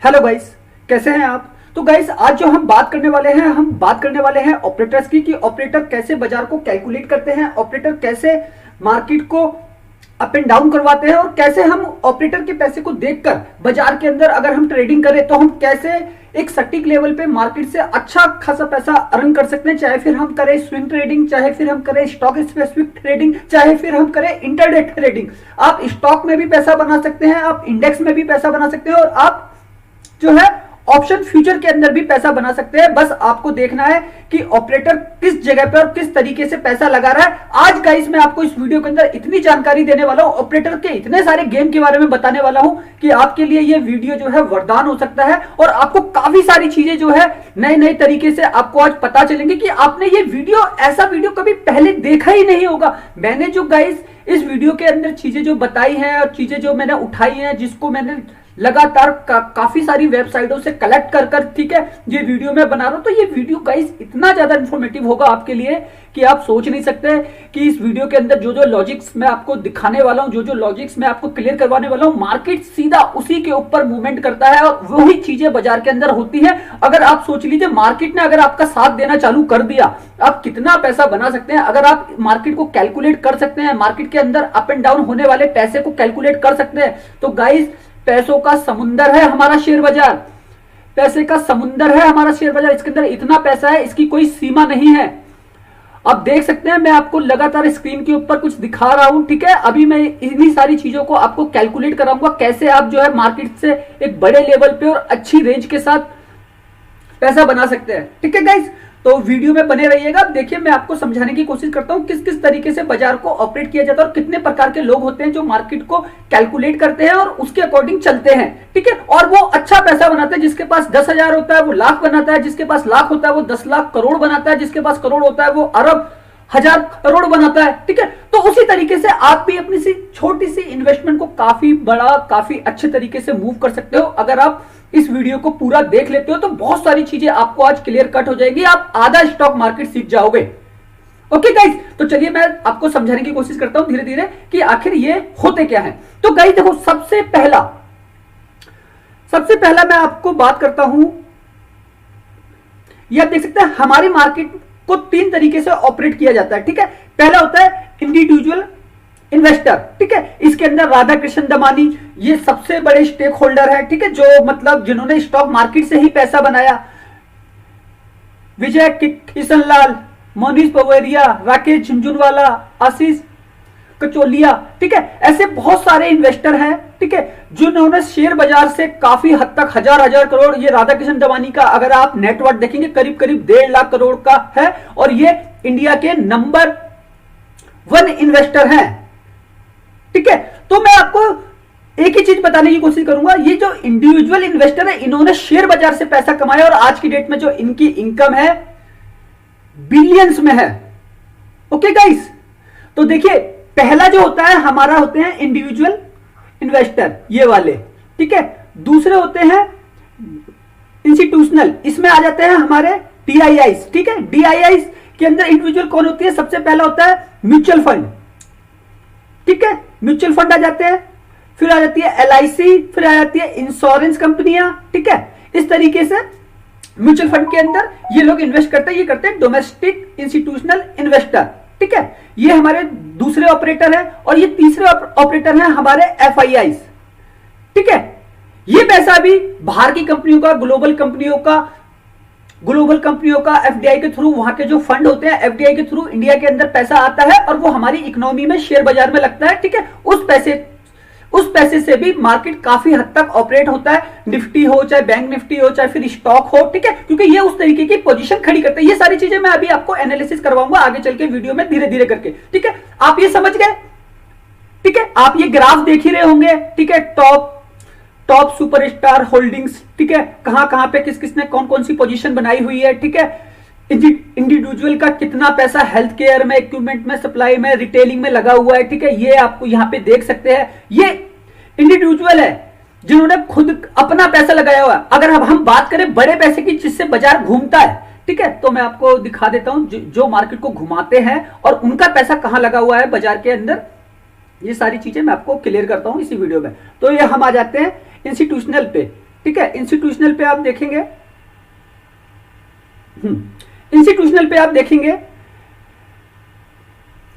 Hello guys, कैसे हैं आप। तो गाइस आज जो हम बात करने वाले हैं ऑपरेटर्स की कि ऑपरेटर कैसे बाजार को कैलकुलेट करते हैं, ऑपरेटर कैसे मार्केट को अप एंड डाउन करवाते हैं और कैसे हम ऑपरेटर के पैसे को देखकर बाजार के अंदर अगर हम ट्रेडिंग करें तो हम कैसे एक सटीक लेवल पे मार्केट से अच्छा खासा पैसा अर्न कर सकते हैं। चाहे फिर हम करें स्विंग ट्रेडिंग, चाहे फिर हम करें स्टॉक स्पेसिफिक ट्रेडिंग, चाहे फिर हम करें इंटरडे ट्रेडिंग। आप स्टॉक में भी पैसा बना सकते हैं, आप इंडेक्स में भी पैसा बना सकते हैं और आप जो है ऑप्शन फ्यूचर के अंदर भी पैसा बना सकते हैं। बस आपको देखना है कि ऑपरेटर किस जगह पर और किस तरीके से पैसा लगा रहा है। आज गाइस मैं आपको इस वीडियो के अंदर इतनी जानकारी देने वाला हूं, ऑपरेटर के इतने सारे गेम के बारे में बताने वाला हूं कि आपके लिए ये वीडियो जो है वरदान हो सकता है और आपको काफी सारी चीजें जो है नए नए तरीके से आपको आज पता चलेंगे कि आपने ये वीडियो ऐसा वीडियो कभी पहले देखा ही नहीं होगा। मैंने जो गाइस इस वीडियो के अंदर चीजें जो बताई हैं और चीजें जो मैंने उठाई हैं, जिसको मैंने लगातार काफी सारी वेबसाइटों से कलेक्ट कर ठीक है ये वीडियो मैं बना रहा हूं। तो ये वीडियो गाइस इतना ज्यादा इंफॉर्मेटिव होगा आपके लिए कि आप सोच नहीं सकते कि इस वीडियो के अंदर जो जो लॉजिक्स मैं आपको दिखाने वाला हूं, जो जो लॉजिक्स मैं आपको क्लियर करवाने वाला हूं, मार्केट सीधा उसी के ऊपर मूवमेंट करता है और वही चीजें बाजार के अंदर होती है। अगर आप सोच लीजिए मार्केट ने अगर आपका साथ देना चालू कर दिया, आप कितना पैसा बना सकते हैं। अगर आप मार्केट को कैलकुलेट कर सकते हैं, मार्केट के अंदर अप एंड डाउन होने वाले पैसे को कैलकुलेट कर सकते हैं, तो गाइस पैसों का समुंदर है हमारा शेयर बाजार, पैसे का समुंदर है हमारा शेयर बाजार। इसके अंदर इतना पैसा है, इसकी कोई सीमा नहीं है। आप देख सकते हैं मैं आपको लगातार स्क्रीन के ऊपर कुछ दिखा रहा हूं, ठीक है। अभी मैं इन्हीं सारी चीजों को आपको कैलकुलेट कराऊंगा कैसे आप जो है मार्केट से एक बड़े लेवल पे और अच्छी रेंज के साथ पैसा बना सकते हैं, ठीक है गाइस। तो वीडियो में बने रहिएगा। अब देखिए मैं आपको समझाने की कोशिश करता हूं किस किस तरीके से बाजार को ऑपरेट किया जाता है और कितने प्रकार के लोग होते हैं जो मार्केट को कैलकुलेट करते हैं और उसके अकॉर्डिंग चलते हैं, ठीक है। और वो अच्छा पैसा बनाते हैं। जिसके पास 10,000 होता है वो लाख बनाता है, जिसके पास लाख होता है वो 10 लाख करोड़ बनाता है, जिसके पास करोड़ होता है वो अरब हजार करोड़ बनाता है, ठीक है। तो उसी तरीके से आप भी अपनी सी छोटी सी इन्वेस्टमेंट को काफी बड़ा, काफी अच्छे तरीके से मूव कर सकते हो। अगर आप इस वीडियो को पूरा देख लेते हो तो बहुत सारी चीजें आपको आज क्लियर कट हो जाएगी, आप आधा स्टॉक मार्केट सीख जाओगे। ओके गाइस, तो चलिए मैं आपको समझाने की कोशिश करता हूं धीरे धीरे कि आखिर ये होते क्या है। तो गाइस देखो, सबसे पहला मैं आपको बात करता हूं, ये आप देख सकते हैं हमारी मार्केट को 3 तरीके से ऑपरेट किया जाता है, ठीक है। पहला होता है इंडिविजुअल इन्वेस्टर, ठीक है। इसके अंदर राधा कृष्ण दमानी ये सबसे बड़े स्टेक होल्डर है, ठीक है, जो मतलब जिन्होंने स्टॉक मार्केट से ही पैसा बनाया। विजय किशन लाल, मोनीश पवरिया, राकेश झुंझुनवाला, आशीष कचोलिया, ठीक है। ऐसे बहुत सारे इन्वेस्टर हैं, ठीक है, जिन्होंने शेयर बाजार से काफी हद तक हजार करोड़, ये राधा कृष्ण दमानी का अगर आप नेटवर्थ देखेंगे करीब 1.5 लाख करोड़ का है और ये इंडिया के नंबर 1 इन्वेस्टर हैं, ठीक है। तो मैं आपको एक ही चीज बताने की कोशिश करूंगा, ये जो इंडिविजुअल इन्वेस्टर है इन्होंने शेयर बाजार से पैसा कमाया और आज की डेट में जो इनकी इनकम है बिलियंस में है। ओके गाइस, तो देखिए पहला जो होता है हमारा होते हैं इंडिविजुअल इन्वेस्टर, ये वाले, ठीक है। दूसरे होते हैं इंस्टीट्यूशनल, इसमें आ जाते हैं हमारे डीआईआईस, ठीक है। डीआईआईस के अंदर इंडिविजुअल कौन होती है, सबसे पहला होता है म्यूचुअल फंड, ठीक है। म्यूचुअल फंड आ जाते हैं, फिर आ जाती है एलआईसी, फिर आ जाती है इंश्योरेंस कंपनियां, ठीक है। इस तरीके से म्यूचुअल फंड के अंदर ये लोग इन्वेस्ट करते हैं, ये करते हैं डोमेस्टिक इंस्टीट्यूशनल इन्वेस्टर, ठीक है। ये हमारे दूसरे ऑपरेटर हैं और ये तीसरे ऑपरेटर हैं हमारे एफआईआईस, ठीक है। ये पैसा भी बाहर की कंपनियों का, ग्लोबल कंपनियों का एफडीआई के थ्रू, वहां के जो फंड होते हैं एफडीआई के थ्रू इंडिया के अंदर पैसा आता है और वो हमारी इकोनॉमी में शेयर बाजार में लगता है, ठीक है। उस पैसे से भी मार्केट काफी हद तक ऑपरेट होता है, निफ्टी हो चाहे बैंक निफ्टी हो चाहे फिर स्टॉक हो, ठीक है, क्योंकि ये उस तरीके की पोजीशन खड़ी करते हैं। ये सारी चीजें मैं अभी आपको एनालिसिस करवाऊंगा आगे चल के वीडियो में धीरे धीरे करके, ठीक है। आप ये समझ गए, ठीक है। आप ये ग्राफ देख ही रहे होंगे, ठीक है, टॉप सुपरस्टार होल्डिंग्स, ठीक है, कहां कहां पे किस किसने कौन कौन सी पोजीशन बनाई हुई है, ठीक है। इंडिविजुअल का कितना पैसा हेल्थ केयर में, इक्विपमेंट में, सप्लाई में, रिटेलिंग में लगा हुआ है, ठीक है, ये आपको यहां पे देख सकते हैं। ये इंडिविजुअल है जिन्होंने खुद अपना पैसा लगाया हुआ है। अगर अब हम बात करें बड़े पैसे की जिससे बाजार घूमता है, ठीक है, तो मैं आपको दिखा देता हूं जो मार्केट को घुमाते हैं और उनका पैसा कहां लगा हुआ है बाजार के अंदर, ये सारी चीजें मैं आपको क्लियर करता हूं इसी वीडियो में। तो ये हम आ जाते हैं इंस्टीट्यूशनल पे, ठीक है। इंस्टीट्यूशनल पे आप देखेंगे, इंस्टीट्यूशनल पे आप देखेंगे,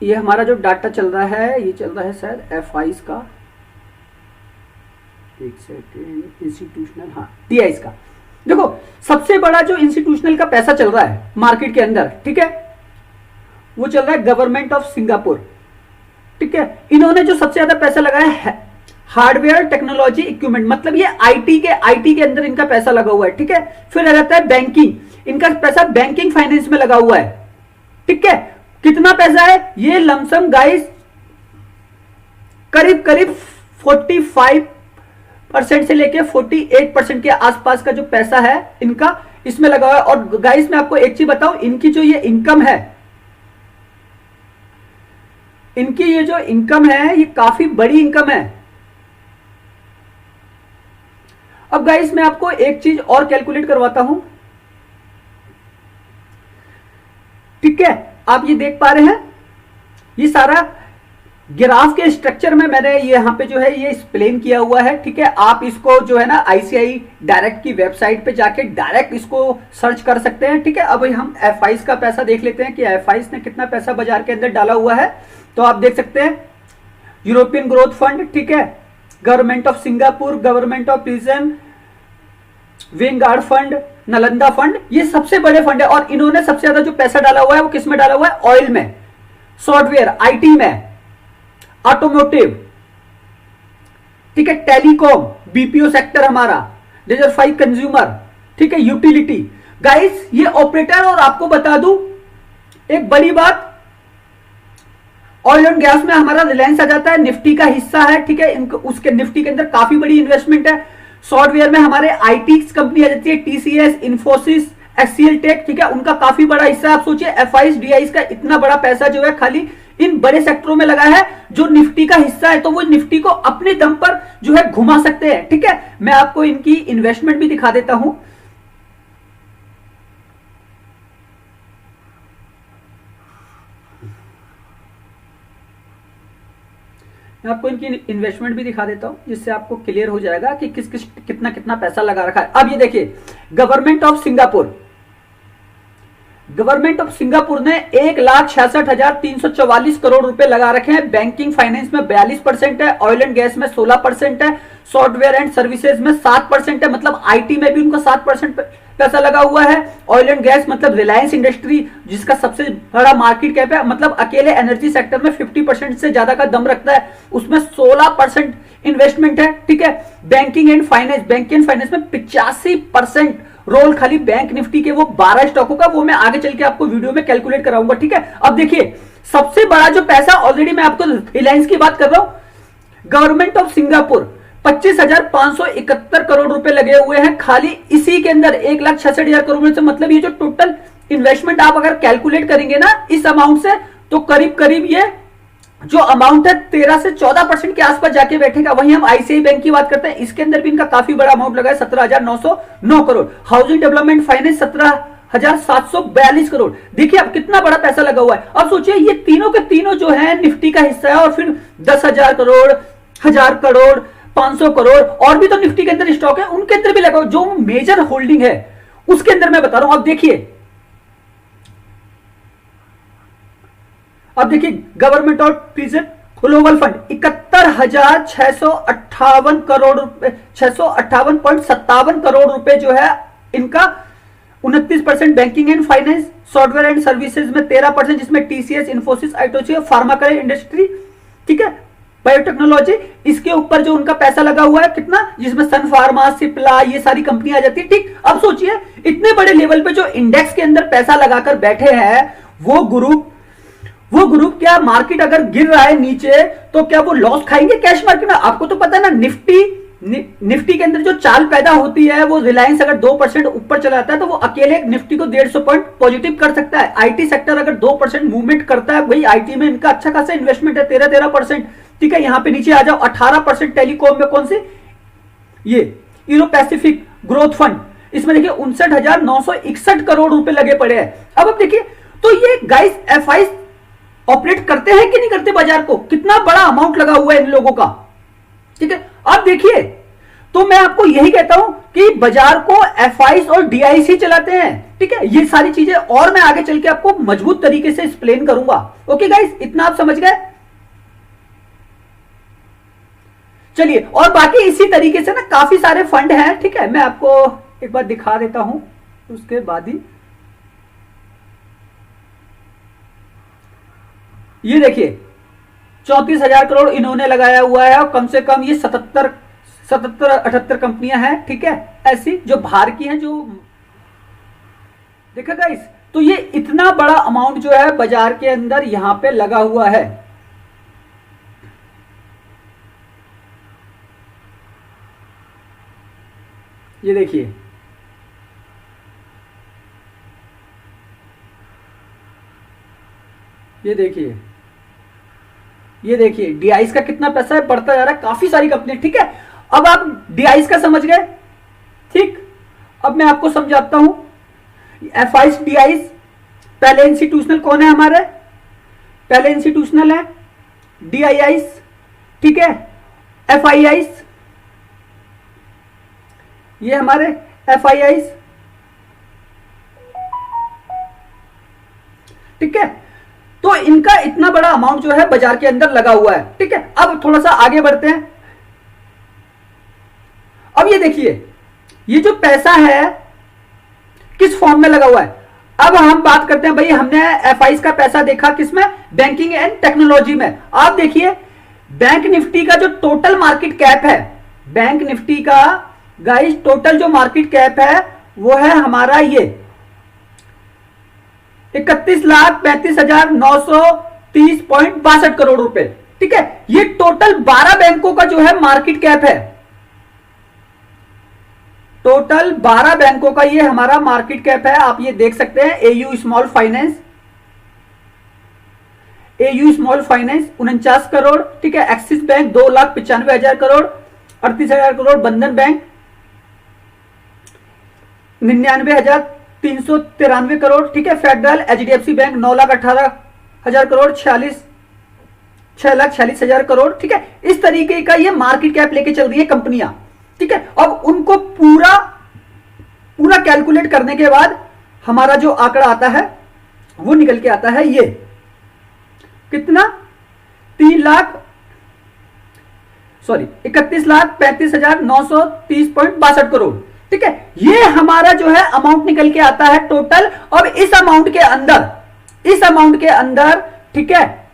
ये हमारा जो डाटा चल रहा है, ये चल रहा है शायद एफआईज का, एक सेकेंड, इंस्टीट्यूशनल, हाँ टीआईज का। देखो सबसे बड़ा जो इंस्टीट्यूशनल का पैसा चल रहा है मार्केट के अंदर, ठीक है, वो चल रहा है गवर्नमेंट ऑफ सिंगापुर, ठीक है। इन्होंने जो सबसे ज्यादा पैसा लगाया है हार्डवेयर टेक्नोलॉजी इक्विपमेंट, मतलब ये आईटी के अंदर इनका पैसा लगा हुआ है, ठीक है। फिर आ जाता है बैंकिंग, इनका पैसा बैंकिंग फाइनेंस में लगा हुआ है, ठीक है। कितना पैसा है ये लमसम गाइस, करीब करीब 45% से लेके 48% के आसपास का जो पैसा है इनका इसमें लगा हुआ है। और गाइस मैं आपको एक चीज बताऊं, इनकी जो ये इनकम है, इनकी ये जो इनकम है ये काफी बड़ी इनकम है। अब गाइस मैं आपको एक चीज और कैलकुलेट करवाता हूं, ठीक है। आप ये देख पा रहे हैं, ये सारा ग्राफ के स्ट्रक्चर में मैंने ये यहां पे जो है ये एक्सप्लेन किया हुआ है, ठीक है। आप इसको जो है ना आईसीआई डायरेक्ट की वेबसाइट पे जाके डायरेक्ट इसको सर्च कर सकते हैं, ठीक है। अब हम एफआईज का पैसा देख लेते हैं कि एफआईज ने कितना पैसा बाजार के अंदर डाला हुआ है। तो आप देख सकते हैं यूरोपियन ग्रोथ फंड, ठीक है, government of Singapore, government of prison, Vanguard fund, Nalanda fund, ये सबसे बड़े फंड है। और इन्होंने सबसे ज्यादा जो पैसा डाला हुआ है वो किस में डाला हुआ है, ऑयल में, सॉफ्टवेयर, आईटी में, ऑटोमोटिव, ठीक है, टेलीकॉम, बीपीओ सेक्टर हमारा, लेजर 5 कंज्यूमर, ठीक है, यूटिलिटी। गाइस ये ऑपरेटर, और आपको बता दूं एक बड़ी बात, ऑयल एंड गैस में हमारा रिलायंस आ जाता है, निफ्टी का हिस्सा है, ठीक है। उसके निफ्टी के अंदर काफी बड़ी इन्वेस्टमेंट है। सॉफ्टवेयर में हमारे आईटी कंपनी आ जाती है, टीसीएस, इन्फोसिस, एचसीएल टेक, ठीक है, उनका काफी बड़ा हिस्सा है। आप सोचिए एफआईज, डीआईज का इतना बड़ा पैसा जो है खाली इन बड़े सेक्टरों में लगा है जो निफ्टी का हिस्सा है, तो वो निफ्टी को अपने दम पर जो है घुमा सकते हैं, ठीक है। मैं आपको इनकी इन्वेस्टमेंट भी दिखा देता हूं। मैं आपको इनकी इन्वेस्टमेंट भी दिखा देता हूं जिससे आपको क्लियर हो जाएगा कि किस किस कितना कितना पैसा लगा रखा है। अब ये देखिए government of Singapore, government of Singapore ने 1,66,344 करोड़ रुपए लगा रखे हैं। बैंकिंग फाइनेंस में 42% है, ऑयल एंड गैस में 16% है, सॉफ्टवेयर एंड सर्विसेज में 7% है, मतलब आईटी में भी उनका 7% पैसा लगा हुआ है। ऑयल एंड गैस मतलब रिलायंस इंडस्ट्री जिसका सबसे बड़ा मार्केट कैप है, मतलब अकेले एनर्जी सेक्टर में 50% से ज्यादा का दम रखता है, उसमें 16% इन्वेस्टमेंट है, ठीक है। Banking and finance, banking finance में 85% रोल खाली बैंक निफ्टी के वो 12 स्टॉकों का, वो मैं आगे चल के आपको वीडियो में कैलकुलेट कराऊंगा, ठीक है। अब देखिए सबसे बड़ा जो पैसा, ऑलरेडी मैं आपको रिलायंस की बात कर रहा हूं, गवर्नमेंट ऑफ सिंगापुर 25,571 करोड़ रुपए लगे हुए हैं खाली इसी के अंदर, 1,66,000 करोड़ से, मतलब ये जो टोटल इन्वेस्टमेंट आप अगर कैलकुलेट करेंगे ना इस अमाउंट से, तो करीब करीब ये जो अमाउंट है 13 से 14% के आसपास जाके बैठेगा। वहीं हम आईसीआई बैंक की बात करते हैं, इसके अंदर भी इनका काफी बड़ा अमाउंट लगा है, 17,909 crore. Housing development finance 17,742 crore. देखिए अब कितना बड़ा पैसा लगा हुआ है। अब सोचिए ये तीनों के तीनों जो है निफ्टी का हिस्सा है, और फिर 10,000 करोड़, 1,000 करोड़, 500 करोड़, और भी तो निफ्टी के अंदर स्टॉक है, उनके अंदर भी लगा, जो मेजर होल्डिंग है उसके अंदर मैं बता रहा हूं। अब देखिए government of prison global fund 71,658 crore रुपए, 658.57 करोड़ रुपए जो है इनका, 29% banking and finance, software and services में 13%, जिसमें TCS, Infosys, ITC, pharma industry, ठीक है, बायोटेक्नोलॉजी, इसके ऊपर जो उनका पैसा लगा हुआ है कितना, जिसमें सन फार्मा, सिप्ला, ये सारी कंपनी आ जाती है, ठीक। अब सोचिए इतने बड़े लेवल पे जो इंडेक्स के अंदर पैसा लगाकर बैठे हैं, वो ग्रुप क्या मार्केट अगर गिर रहा है नीचे तो क्या वो लॉस खाएंगे कैश मार्केट में? आपको तो पता है ना, निफ्टी के अंदर जो चाल पैदा होती है, वो रिलायंस अगर 2% ऊपर चला जाता है तो वो अकेले निफ्टी को 150 पॉइंट पॉजिटिव कर सकता है। आईटी सेक्टर अगर 2% मूवमेंट करता है, भाई आईटी में इनका अच्छा खासा इन्वेस्टमेंट है, 13%, ठीक है। यहां पे नीचे आ जाओ, 18% टेलीकॉम में, कौन से, ये यूरो पैसिफिक ग्रोथ फंड, इसमें देखिए 59,961 करोड़ रुपए लगे पड़े हैं। अब देखिए तो ये गाइस एफआई ऑपरेट करते हैं कि नहीं करते बाजार को, कितना बड़ा अमाउंट लगा हुआ है इन लोगों का, ठीक है। अब देखिए तो तो मैं आपको यही कहता हूं कि बाजार को एफआईस और डीआईस ही चलाते हैं, ठीक है। ये सारी चीजें और मैं आगे चल के आपको मजबूत तरीके से एक्सप्लेन करूंगा। ओके गाइस, इतना आप समझ गए। चलिए, और बाकी इसी तरीके से ना काफी सारे फंड हैं, ठीक है। मैं आपको एक बार दिखा देता हूं, उसके बाद ही ये देखिए 34,000 करोड़ इन्होंने लगाया हुआ है, और कम से कम ये 77-78 कंपनियां हैं, ठीक है, ऐसी जो बाहर की हैं, जो देखा गाइस। तो ये इतना बड़ा अमाउंट जो है बाजार के अंदर यहां पे लगा हुआ है। ये देखिए, ये देखिए, ये देखिए डीआईस का कितना पैसा है, बढ़ता जा रहा है, काफी सारी कंपनी, ठीक है। अब आप डीआईस का समझ गए, ठीक। अब मैं आपको समझाता हूं एफआईस डीआईस। पहले इंस्टीट्यूशनल कौन है हमारे, पहले इंस्टीट्यूशनल है डीआईआईस, ठीक है, एफआईआईस, ये हमारे एफआईआईस, ठीक है। तो इनका इतना बड़ा अमाउंट जो है बाजार के अंदर लगा हुआ है, ठीक है। अब थोड़ा सा आगे बढ़ते हैं। अब ये देखिए, ये जो पैसा है किस फॉर्म में लगा हुआ है। अब हम बात करते हैं भाई, हमने एफआईस का पैसा देखा किसमें, बैंकिंग एंड टेक्नोलॉजी में। आप देखिए बैंक निफ्टी का जो टोटल मार्केट कैप है, बैंक निफ्टी का गाइस टोटल जो मार्केट कैप है वो है हमारा ये 31,35,930.62 करोड़ रुपए, ठीक है। ये टोटल 12 बैंकों का जो है मार्केट कैप है, टोटल 12 बैंकों का ये हमारा मार्केट कैप है। आप ये देख सकते हैं, AU small finance, AU small finance 49 crore, ठीक है। एक्सिस बैंक 2,95,000 करोड़, 38,000 करोड़, बंधन बैंक 99,393 करोड़, ठीक है। Federal HDFC bank 9,18,000 crore, 6,46,000 crore, ठीक है। इस तरीके का ये मार्केट कैप लेके चल रही है कंपनियां, ठीक है। अब उनको पूरा कैलकुलेट करने के बाद हमारा जो आंकड़ा आता है वो निकल के आता है ये कितना, 31,35,930.62 करोड़, ठीक है। ये हमारा जो है अमाउंट निकल के आता है टोटल। और इस अमाउंट के अंदर, ठीक है,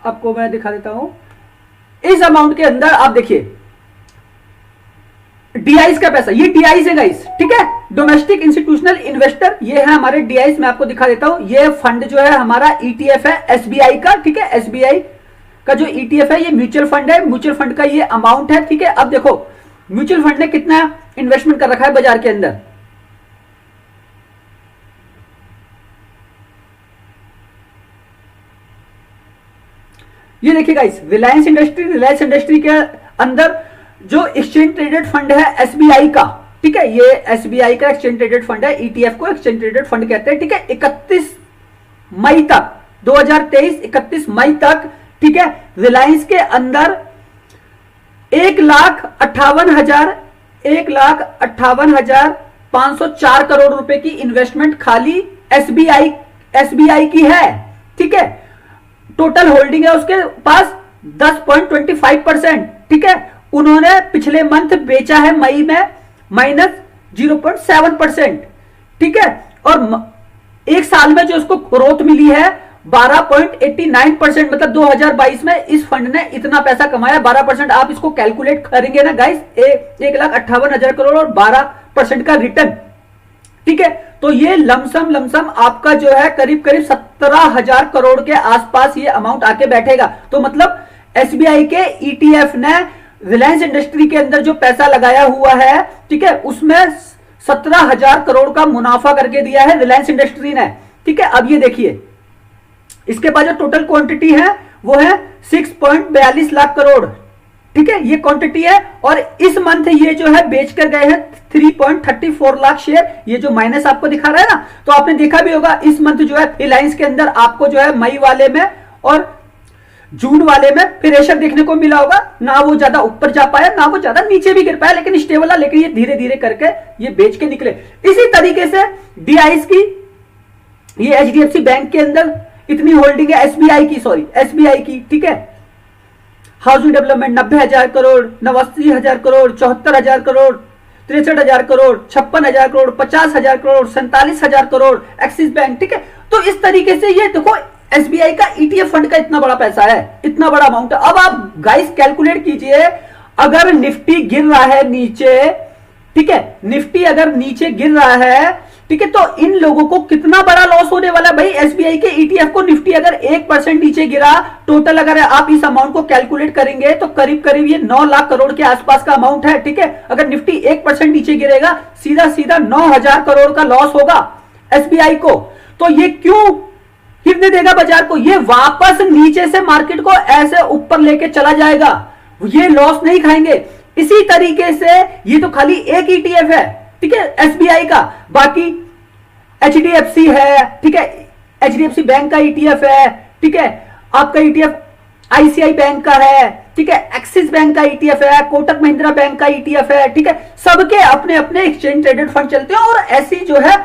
आपको मैं दिखा देता हूं। इस अमाउंट के अंदर आप देखिए डीआईस का पैसा, ये डीआईस है गाइस, ठीक है, डोमेस्टिक इंस्टीट्यूशनल इन्वेस्टर, ये है हमारे डीआईस। मैं आपको दिखा देता हूं, ये फंड जो है हमारा ईटीएफ है एसबीआई का, ठीक है। एसबीआई का जो ईटीएफ है ये म्यूचुअल फंड है, म्यूचुअल फंड का ये अमाउंट है, ठीक है। अब देखो म्यूचुअल फंड ने कितना इन्वेस्टमेंट कर रखा है बाजार के अंदर, ये देखिए गाइस, रिलायंस इंडस्ट्री के अंदर जो एक्सचेंज ट्रेडेड फंड है एसबीआई का, ठीक है, ये एसबीआई का एक्सचेंज ट्रेडेड फंड है, ईटीएफ को एक्सचेंज ट्रेडेड फंड कहते हैं, ठीक है। 31 मई तक 2023 31 मई तक, ठीक है, रिलायंस के अंदर 1,58,504 करोड़ रुपए की इन्वेस्टमेंट खाली एसबीआई की है, ठीक है। टोटल होल्डिंग है उसके पास 10.25%, ठीक है। उन्होंने पिछले मंथ बेचा है मई में -0.7%, ठीक है। और एक साल में जो उसको ग्रोथ मिली है 12.89%, मतलब 2022 में इस फंड ने इतना पैसा कमाया 12%। आप इसको कैलकुलेट करेंगे ना गाइस, 1,58,000 करोड़ और 12% का रिटर्न, ठीक है। तो ये लमसम आपका जो है करीब 17,000 करोड़ के आसपास ये अमाउंट आके बैठेगा। तो मतलब एसबीआई के ईटीएफ ने रिलायंस इंडस्ट्री के अंदर जो पैसा लगाया हुआ है, ठीक है, उसमें 17,000 करोड़ का मुनाफा करके दिया है रिलायंस इंडस्ट्री ने, ठीक है। अब ये देखिए, इसके पास जो टोटल क्वांटिटी है वो है 6.42 लाख करोड़, ठीक है, ये क्वांटिटी है। और इस मंथ ये जो है बेच कर गए हैं 3.34 लाख शेयर, ये जो माइनस आपको दिखा रहा है ना, तो आपने देखा भी होगा इस मंथ जो है रिलायंस के अंदर आपको जो है मई वाले में और जून वाले में प्रेशर देखने को मिला होगा, ना वो ज्यादा ऊपर जा पाया ना वो ज्यादा नीचे भी गिर पाया, लेकिन स्टेबल है, लेकिन ये धीरे धीरे करके ये बेच के निकले। इसी तरीके से डीआईएस की, ये एचडीएफसी बैंक के अंदर इतनी होल्डिंग है, एसबीआई की, ठीक है, housing development 90,000 crore, 89,000 crore, 74,000 crore, 63,000 crore, 56,000 crore, 50,000 crore, 47,000 crore, axis bank, ठीक है। तो इस तरीके से ये देखो एसबीआई का ईटीएफ फंड का इतना बड़ा पैसा है, इतना बड़ा अमाउंट है। अब आप गाइस कैलकुलेट कीजिए, अगर निफ्टी गिर रहा है नीचे, ठीक है, निफ्टी अगर नीचे गिर रहा है, ठीक है, तो इन लोगों को कितना बड़ा लॉस होने वाला है भाई। एसबीआई के ईटीएफ को निफ्टी अगर 1% नीचे गिरा, टोटल अगर आप इस अमाउंट को कैलकुलेट करेंगे तो करीब करीब ये 9 लाख करोड़ के आसपास का अमाउंट है, ठीक है। अगर निफ्टी 1% नीचे गिरेगा, सीधा सीधा 9,000 करोड़ का लॉस होगा एसबीआई को। तो ये क्यों गिरने देगा बाजार को, ये वापस नीचे से मार्केट को ऐसे ऊपर लेके चला जाएगा, ये लॉस नहीं खाएंगे। इसी तरीके से ये तो खाली एक ईटीएफ है, ठीक है, एसबीआई का, बाकी एचडीएफसी है, ठीक है, एचडीएफसी बैंक का ईटीएफ है, ठीक है, आपका ईटीएफ आईसीआई बैंक का है, ठीक है, एक्सिस बैंक का ईटीएफ है, कोटक महिंद्रा बैंक का ईटीएफ है, ठीक है। सबके अपने अपने एक्सचेंज ट्रेडेड फंड चलते हैं, और ऐसी जो है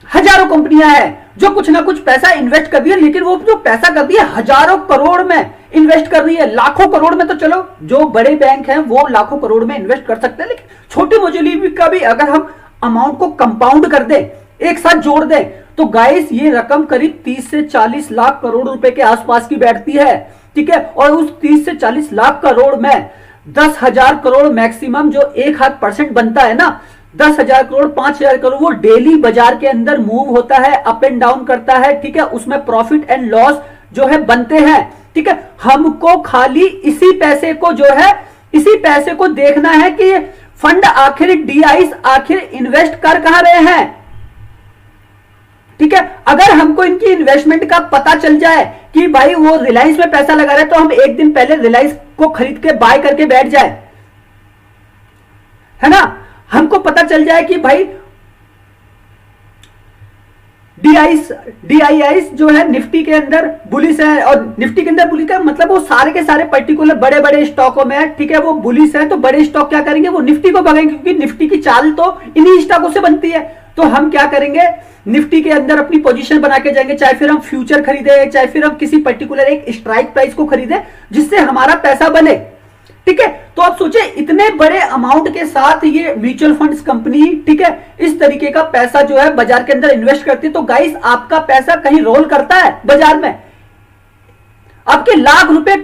हजारों कंपनियां हैं जो कुछ ना कुछ पैसा इन्वेस्ट कर रही है, लेकिन वो जो पैसा कर रही है हजारों करोड़ में इन्वेस्ट कर रही है, लाखों करोड़ में तो चलो जो बड़े बैंक हैं वो लाखों करोड़ में इन्वेस्ट कर सकते हैं, लेकिन छोटी मझोली का भी अगर हम अमाउंट को कंपाउंड कर दें, एक साथ जोड़ दें, तो गाइस ये रकम करीब 30 से 40 लाख करोड़ रुपए के आसपास की बैठती है, ठीक है। और उस 30 से 40 लाख करोड़ में 10,000 करोड़ मैक्सिमम जो 1% बनता है ना, 10,000 करोड़, 5,000 करोड़, वो डेली बाजार के अंदर मूव होता है, अप एंड डाउन करता है, ठीक है। उसमें प्रॉफिट एंड लॉस जो है बनते हैं, ठीक है। हमको खाली इसी पैसे को जो है, इसी पैसे को देखना है कि फंड आखिर डीआईस आखिर इन्वेस्ट कर कहां रहे हैं, ठीक है। अगर हमको इनकी इन्वेस्टमेंट का पता चल जाए कि भाई वो रिलायंस में पैसा लगा रहे हैं, तो हम एक दिन पहले रिलायंस को खरीद के बाय करके बैठ जाए, है ना। हमको पता चल जाए कि भाई डीआईआईस जो है निफ्टी के अंदर बुलिश है, और निफ्टी के अंदर बुलिश का मतलब वो सारे के सारे पर्टिकुलर बड़े बड़े स्टॉकों में है, ठीक है, वो बुलिश है, तो बड़े स्टॉक क्या करेंगे, वो निफ्टी को भगाएंगे, क्योंकि निफ्टी की चाल तो इन्हीं स्टॉकों से बनती है। तो हम क्या करेंगे, निफ्टी के अंदर अपनी पोजीशन बना के जाएंगे, चाहे फिर हम फ्यूचर खरीदे, चाहे फिर हम किसी पर्टिकुलर एक स्ट्राइक प्राइस को खरीदे जिससे हमारा पैसा बने, ठीक है। तो आप सोचे इतने बड़े अमाउंट के साथ ये म्यूचुअल फंड्स कंपनी, ठीक है, इस तरीके का पैसा जो है बाजार के अंदर इन्वेस्ट करती है। तो गाइस आपका पैसा कहीं रोल करता है बाजार में, आपके लाख रुपए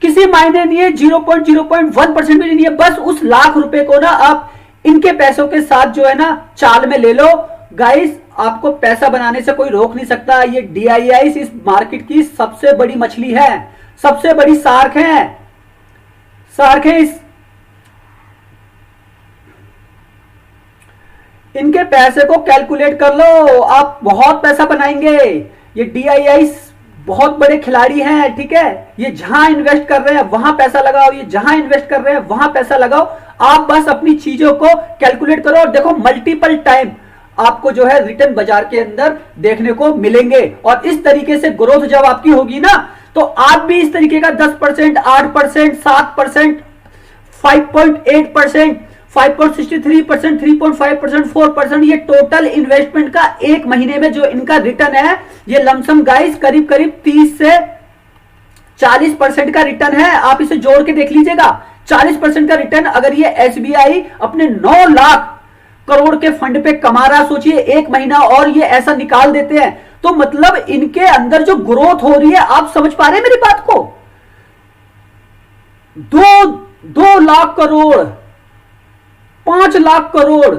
किसी मायने नहीं है, 0.1% भी नहीं है। बस उस लाख रुपए को ना आप इनके पैसों के साथ जो है ना चाल में ले लो, गाइस आपको पैसा बनाने से कोई रोक नहीं सकता। ये डीआईआईस इस मार्केट की सबसे बड़ी मछली है, सबसे बड़ी शार्क है, इनके पैसे को कैलकुलेट कर लो, आप बहुत पैसा बनाएंगे। ये डीआईआईस बहुत बड़े खिलाड़ी हैं, ठीक है, ये जहां इन्वेस्ट कर रहे हैं वहां पैसा लगाओ, ये जहां इन्वेस्ट कर रहे हैं वहां पैसा लगाओ। आप बस अपनी चीजों को कैलकुलेट करो और देखो मल्टीपल टाइम आपको जो है रिटर्न बाजार के अंदर देखने को मिलेंगे। और इस तरीके से ग्रोथ जब आपकी होगी ना, तो आप भी इस तरीके का 10%, 8%, 7%, 5.8%, 5.63%, 3.5%, 4%, ये टोटल इन्वेस्टमेंट का एक महीने में जो इनका रिटर्न है, ये लमसम गाइस करीब करीब 30 से 40% का रिटर्न है। आप इसे जोड़ के देख लीजिएगा, 40% का रिटर्न अगर ये एसबीआई अपने 9 लाख करोड़ के फंड पे कमा रहा, सोचिए एक महीना और ये ऐसा निकाल देते हैं, तो मतलब इनके अंदर जो ग्रोथ हो रही है, आप समझ पा रहे हैं मेरी बात को। 2 लाख करोड़, 5 लाख करोड़,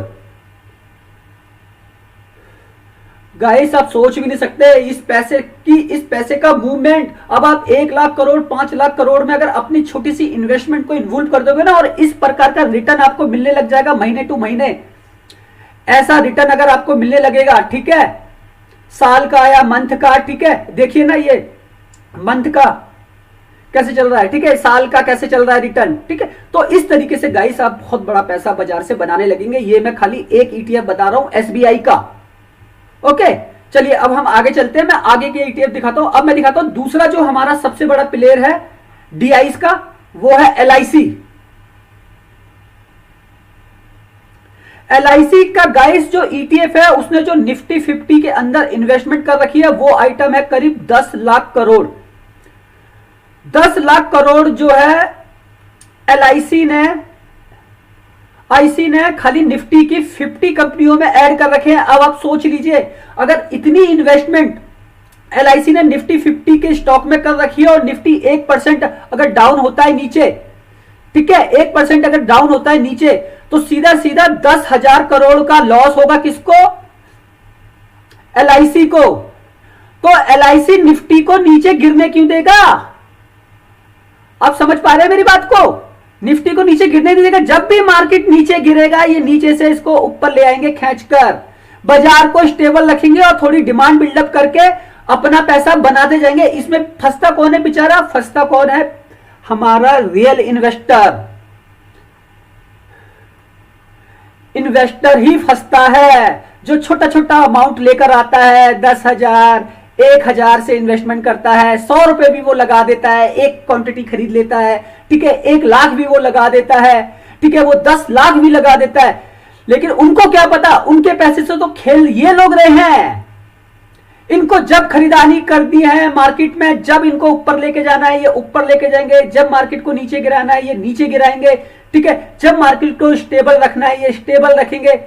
गाइस आप सोच भी नहीं सकते इस पैसे का मूवमेंट। अब आप 1 लाख करोड़, 5 लाख करोड़ में अगर अपनी छोटी सी इन्वेस्टमेंट को इन्वॉल्व कर दोगे ना, और इस प्रकार का रिटर्न आपको मिलने लग जाएगा महीने टू महीने, ऐसा रिटर्न अगर आपको मिलने लगेगा, ठीक है, साल का या मंथ का, ठीक है, देखिए ना ये मंथ का कैसे चल रहा है, ठीक है, साल का कैसे चल रहा है रिटर्न, ठीक है। तो इस तरीके से गाइस आप बहुत बड़ा पैसा बाजार से बनाने लगेंगे। ये मैं खाली एक ईटीएफ बता रहा हूं एसबीआई का, ओके, चलिए अब हम आगे चलते हैं, मैं आगे के ईटीएफ दिखाता हूं। अब मैं दिखाता हूं दूसरा जो हमारा सबसे बड़ा प्लेयर है डीआईस का, वो है एलआईसी। एलआईसी का गाइस जो ईटीएफ है, उसने जो निफ्टी 50 के अंदर इन्वेस्टमेंट कर रखी है, वो आइटम है करीब 10 लाख करोड़। 10 लाख करोड़ जो है एलआईसी ने खाली निफ्टी की 50 कंपनियों में ऐड कर रखे हैं। अब आप सोच लीजिए, अगर इतनी इन्वेस्टमेंट एलआईसी ने निफ्टी 50 के स्टॉक में कर रखी है और निफ्टी 1% अगर डाउन होता है नीचे, ठीक है, 1% अगर डाउन होता है नीचे, तो सीधा सीधा 10,000 करोड़ का लॉस होगा। किसको? एलआईसी को। तो एलआईसी निफ्टी को नीचे गिरने क्यों देगा? आप समझ पा रहे हैं मेरी बात को? निफ्टी को नीचे गिरने नहीं देगा। जब भी मार्केट नीचे गिरेगा, ये नीचे से इसको ऊपर ले आएंगे खींचकर, बाजार को स्टेबल रखेंगे और थोड़ी डिमांड बिल्डअप करके अपना पैसा बनाते जाएंगे। इसमें फंसता कौन है बेचारा? फंसता कौन है? हमारा रियल इन्वेस्टर ही फंसता है, जो छोटा छोटा अमाउंट लेकर आता है, 10,000 1,000 से इन्वेस्टमेंट करता है, 100 रुपए भी वो लगा देता है, एक क्वांटिटी खरीद लेता है, ठीक है, 1 लाख भी वो लगा देता है, ठीक है, वो 10 लाख भी लगा देता है। लेकिन उनको क्या पता, उनके पैसे से तो खेल ये लोग रहे हैं। इनको जब खरीदारी कर दी है मार्केट में, जब इनको ऊपर लेके जाना है ये ऊपर लेके जाएंगे, जब मार्केट को नीचे गिराना है ये नीचे गिराएंगे, ठीक है, जब मार्केट को स्टेबल रखना है ये स्टेबल रखेंगे।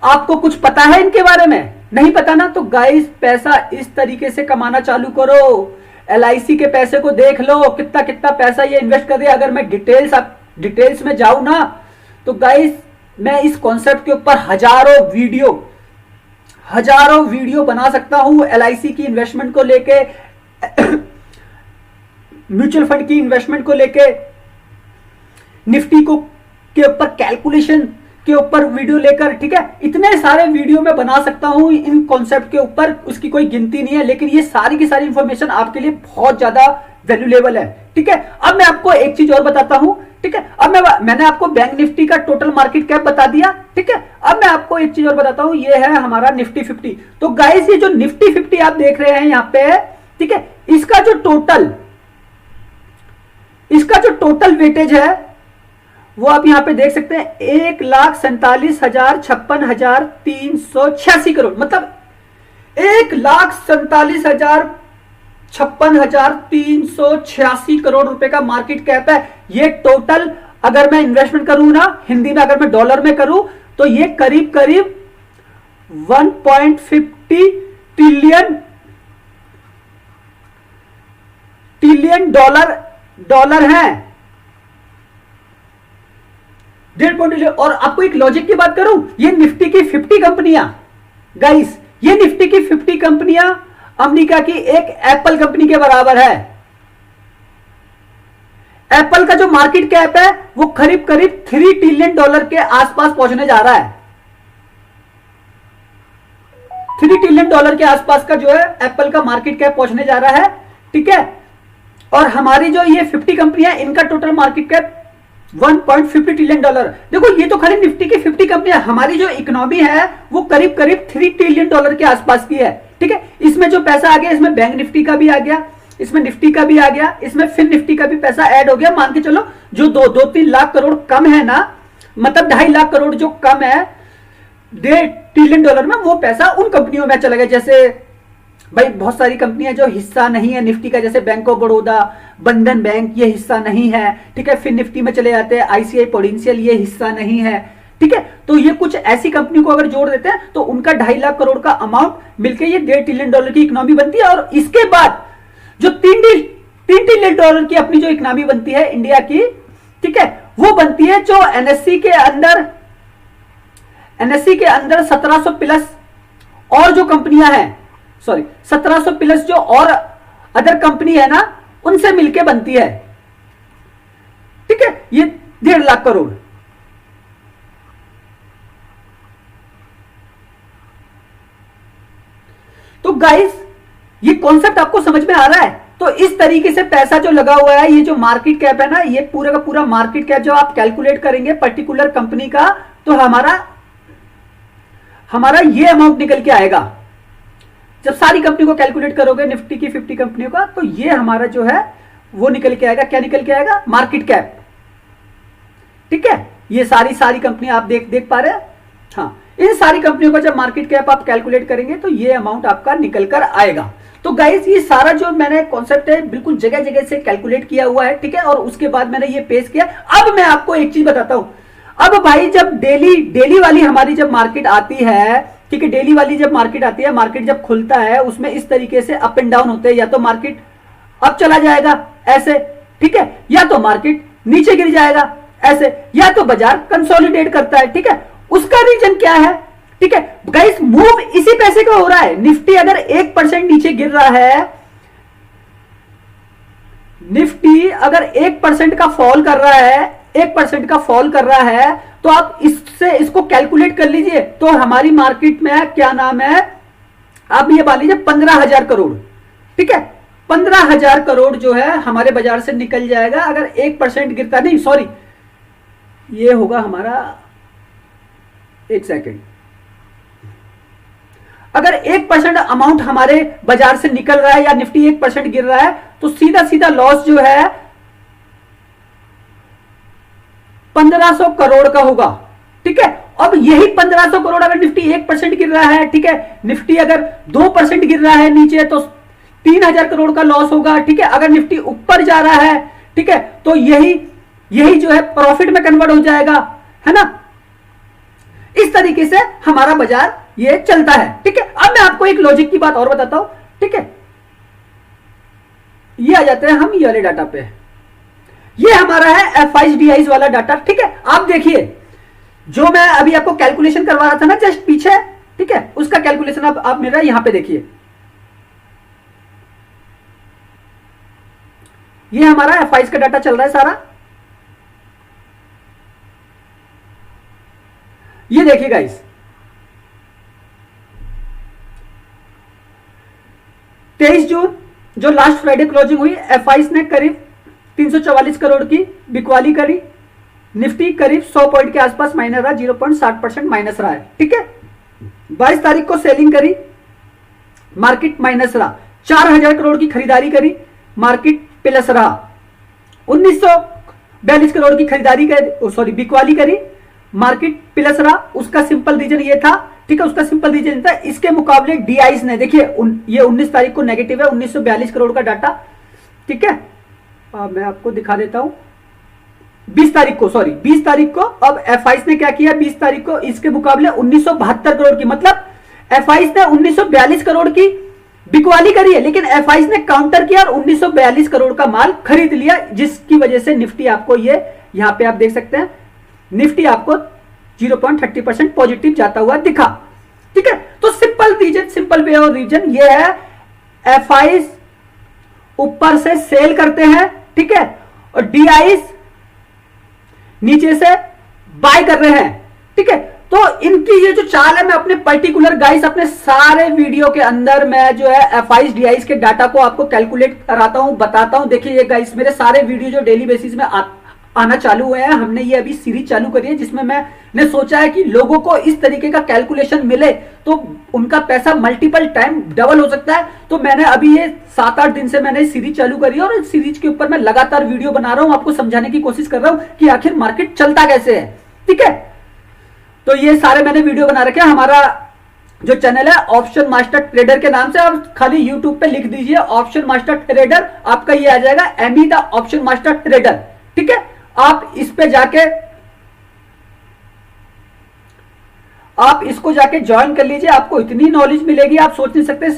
आपको कुछ पता है इनके बारे में? नहीं पता ना? तो गाइस, पैसा इस तरीके से कमाना चालू करो। एलआईसी के पैसे को देख लो, कितना कितना पैसा ये इन्वेस्ट कर दिया। अगर मैं डिटेल्स में जाऊं ना, तो गाइस मैं इस कॉन्सेप्ट के ऊपर हजारों वीडियो बना सकता हूं। एलआईसी की इन्वेस्टमेंट को लेके, म्यूचुअल फंड की इन्वेस्टमेंट को लेके, निफ्टी को के ऊपर कैलकुलेशन के ऊपर वीडियो लेकर, ठीक है, इतने सारे वीडियो मैं बना सकता हूं इन कॉन्सेप्ट के ऊपर, उसकी कोई गिनती नहीं है। लेकिन ये सारी की सारी इंफॉर्मेशन आपके लिए बहुत ज्यादा वैल्यूएबल है, ठीक है। अब मैं आपको एक चीज और बताता हूं, ठीक है। अब मैंने आपको बैंक निफ्टी का टोटल मार्केट कैप बता दिया, ठीक है। अब मैं आपको एक चीज और बताता हूं, ये है हमारा निफ्टी 50। तो गाइस, ये जो निफ्टी 50 आप देख रहे हैं यहां पे, ठीक है, इसका जो टोटल वेटेज है वो आप यहां पे देख सकते हैं, 1,47,56,386 करोड़, मतलब 1,47,56,386 करोड़ रुपए का मार्केट कैप है। ये टोटल, अगर मैं इन्वेस्टमेंट करूं ना, हिंदी में अगर मैं डॉलर में करूं, तो ये करीब करीब 1.50 ट्रिलियन डॉलर है, 1.5 ट्रिलियन। और आपको एक लॉजिक की बात करूं, ये निफ्टी की 50 कंपनियां, गाइस, ये निफ्टी की 50 कंपनियां अमेरिका की एक एप्पल कंपनी के बराबर है। एप्पल का जो मार्केट कैप है वो करीब करीब 3 ट्रिलियन डॉलर के आसपास पहुंचने जा रहा है। 3 ट्रिलियन डॉलर के आसपास का जो है एप्पल का मार्केट कैप पहुंचने जा रहा है, ठीक है। और हमारी जो ये 50 कंपनियां, इनका total market cap 1.50 trillion dollar. देखो, ये तो खाली निफ्टी की 50 कंपनियां, हमारी जो इकोनॉमी है वो करीब करीब 3 ट्रिलियन डॉलर के आसपास की है, ठीक है। इसमें जो पैसा आ गया, इसमें बैंक निफ्टी का भी आ गया, इसमें निफ्टी का भी आ गया, इसमें फिन निफ्टी का भी पैसा ऐड हो गया। मान के चलो, जो 2-3 लाख करोड़ कम है ना, मतलब 2.5 लाख करोड़ जो कम है 1.5 ट्रिलियन डॉलर में, वो पैसा उन कंपनियों में चला गया। जैसे भाई बहुत सारी कंपनियां जो हिस्सा नहीं है निफ्टी का, जैसे बैंक ऑफ बड़ौदा, बंधन बैंक, ये हिस्सा नहीं है, ठीक है, फिर निफ्टी में चले जाते हैं। आईसीआई प्रूडेंशियल ये हिस्सा नहीं है, ठीक है। तो ये कुछ ऐसी कंपनी को अगर जोड़ देते हैं तो उनका 2.5 लाख करोड़ का अमाउंट मिलकर ये 1.5 ट्रिलियन डॉलर की इकोनॉमी बनती है। और इसके बाद जो 3 ट्रिलियन डॉलर की अपनी जो इकोनॉमी बनती है इंडिया की, ठीक है, वो बनती है जो एनएससी के अंदर 1700 प्लस और जो कंपनियां हैं, 1700 प्लस जो और अदर कंपनी है ना, उनसे मिलके बनती है, ठीक है, ये 1.5 लाख करोड़। तो गाइस, ये कॉन्सेप्ट आपको समझ में आ रहा है? तो इस तरीके से पैसा जो लगा हुआ है, ये जो मार्केट कैप है ना, ये पूरा का पूरा मार्केट कैप जो आप कैलकुलेट करेंगे पर्टिकुलर कंपनी का, तो हमारा ये अमाउंट निकल के आएगा, जब सारी कंपनी को कैलकुलेट करोगे निफ्टी की 50 कंपनियों का, तो ये हमारा जो है वो निकल के आएगा। क्या निकल के आएगा? Market cap. ठीक है, ये सारी कंपनी आप देख पा रहे हैं। हाँ, इन सारी कंपनियों का जब मार्केट कैप आप कैलकुलेट करेंगे तो ये अमाउंट आपका निकल कर आएगा। तो गाइस ये सारा जो मैंने कॉन्सेप्ट है बिल्कुल जगह जगह से कैलकुलेट किया हुआ है। ठीक है, और उसके बाद मैंने ये पेश किया। अब मैं आपको एक चीज बताता हूं। अब भाई जब डेली वाली हमारी जब मार्केट आती है, ठीक है, डेली वाली जब मार्केट आती है, मार्केट जब खुलता है उसमें इस तरीके से अप एंड डाउन होते हैं। या तो मार्केट अप चला जाएगा ऐसे, ठीक है, या तो मार्केट नीचे गिर जाएगा ऐसे, या तो बाजार कंसोलिडेट करता है। ठीक है, उसका रीजन क्या है? ठीक है गाइस, मूव इसी पैसे का हो रहा है। निफ्टी अगर 1% नीचे गिर रहा है, निफ्टी अगर 1% का फॉल कर रहा है, 1% का फॉल कर रहा है, तो आप इसको कैलकुलेट कर लीजिए। तो हमारी मार्केट में क्या नाम है, आप ये मान लीजिए 15,000 करोड़। ठीक है, 15,000 करोड़ जो है हमारे बाजार से निकल जाएगा अगर 1% गिरता, नहीं सॉरी, ये होगा हमारा, एक सेकेंड, अगर 1% अमाउंट हमारे बाजार से निकल रहा है या निफ्टी 1% गिर रहा है, तो सीधा सीधा लॉस जो है 1500 करोड़ का होगा। ठीक है, अब यही 1500 करोड़ अगर निफ्टी 1% गिर रहा है, ठीक है, निफ्टी अगर 2% गिर रहा है नीचे, तो 3000 करोड़ का लॉस होगा। ठीक है, अगर निफ्टी ऊपर जा रहा है, ठीक है, तो यही जो है प्रॉफिट में कन्वर्ट हो जाएगा, है ना। इस तरीके से हमारा बाजार ये चलता है। ठीक है, अब मैं आपको एक लॉजिक की बात और बताता हूं। ठीक है, ये आ जाते हैं हम ये वाले डाटा पे। ये हमारा है FIs DIs वाला डाटा। ठीक है, आप देखिए जो मैं अभी आपको कैलकुलेशन करवा रहा था ना जस्ट पीछे, ठीक है, उसका कैलकुलेशन आप मेरा यहां पे देखिए। ये हमारा FIs का डाटा चल रहा है सारा। ये देखिए गाइस, 23 जून जो लास्ट फ्राइडे क्लोजिंग हुई, FIs ने करीब 344 करोड़ की बिकवाली करी। निफ्टी करीब 100 पॉइंट के आसपास माइनस रहा, 0.60% माइनस रहा है। ठीक है, 22 तारीख को सेलिंग करी, मार्केट माइनस रहा। 4000 करोड़ की खरीदारी करी, मार्केट प्लस रहा। 1942 करोड़ की खरीदारी सॉरी बिकवाली करी, मार्केट प्लस रहा। उसका सिंपल रीजन ये था, ठीक है, उसका सिंपल रीजन था। इसके मुकाबले DIs ने, देखिए ये 19 तारीख को नेगेटिव है, 1942 करोड़ का डाटा। ठीक है, मैं आपको दिखा देता हूं। 20 तारीख को, सॉरी 20 तारीख को, अब FIs ने क्या किया 20 तारीख को, इसके मुकाबले 1972 करोड़ की, मतलब FIs ने 1942 करोड़ की बिकवाली करी है, लेकिन FIs ने काउंटर किया और 1942 करोड़ का माल खरीद लिया, जिसकी वजह से निफ्टी आपको ये यहां पे आप देख सकते हैं, निफ्टी आपको 0.30% पॉजिटिव जाता हुआ दिखा। ठीक है, तो सिंपल रीजन, सिंपल वे और रीजन ये है, FIs ऊपर से सेल करते हैं, ठीक है, और DIs नीचे से बाय कर रहे हैं। ठीक है, तो इनकी ये जो चाल है, मैं अपने पर्टिकुलर गाइस अपने सारे वीडियो के अंदर मैं जो है FIs DIs के डाटा को आपको कैलकुलेट कराता हूं, बताता हूं। देखिए ये गाइस मेरे सारे वीडियो जो डेली बेसिस में आना चालू हुए हैं, हमने ये अभी सीरीज चालू करी है जिसमें मैंने सोचा है कि लोगों को इस तरीके का कैलकुलेशन मिले तो उनका पैसा मल्टीपल टाइम डबल हो सकता है। तो मैंने अभी ये 7-8 दिन से मैंने सीरीज चालू करी है और इस सीरीज के ऊपर मैं लगातार वीडियो बना रहा हूं, आपको समझाने की कोशिश कर रहा हूं कि आखिर मार्केट चलता कैसे है। ठीक है, तो ये सारे मैंने वीडियो बना रखे हैं। हमारा जो चैनल है ऑप्शन मास्टर ट्रेडर के नाम से, आप खाली यूट्यूब पे लिख दीजिए ऑप्शन मास्टर ट्रेडर, आपका ये आ जाएगा एमी द ऑप्शन मास्टर ट्रेडर। ठीक है, आप इस पे जाके आप इसको जाके ज्वाइन कर लीजिए, आपको इतनी नॉलेज मिलेगी आप सोच नहीं सकते।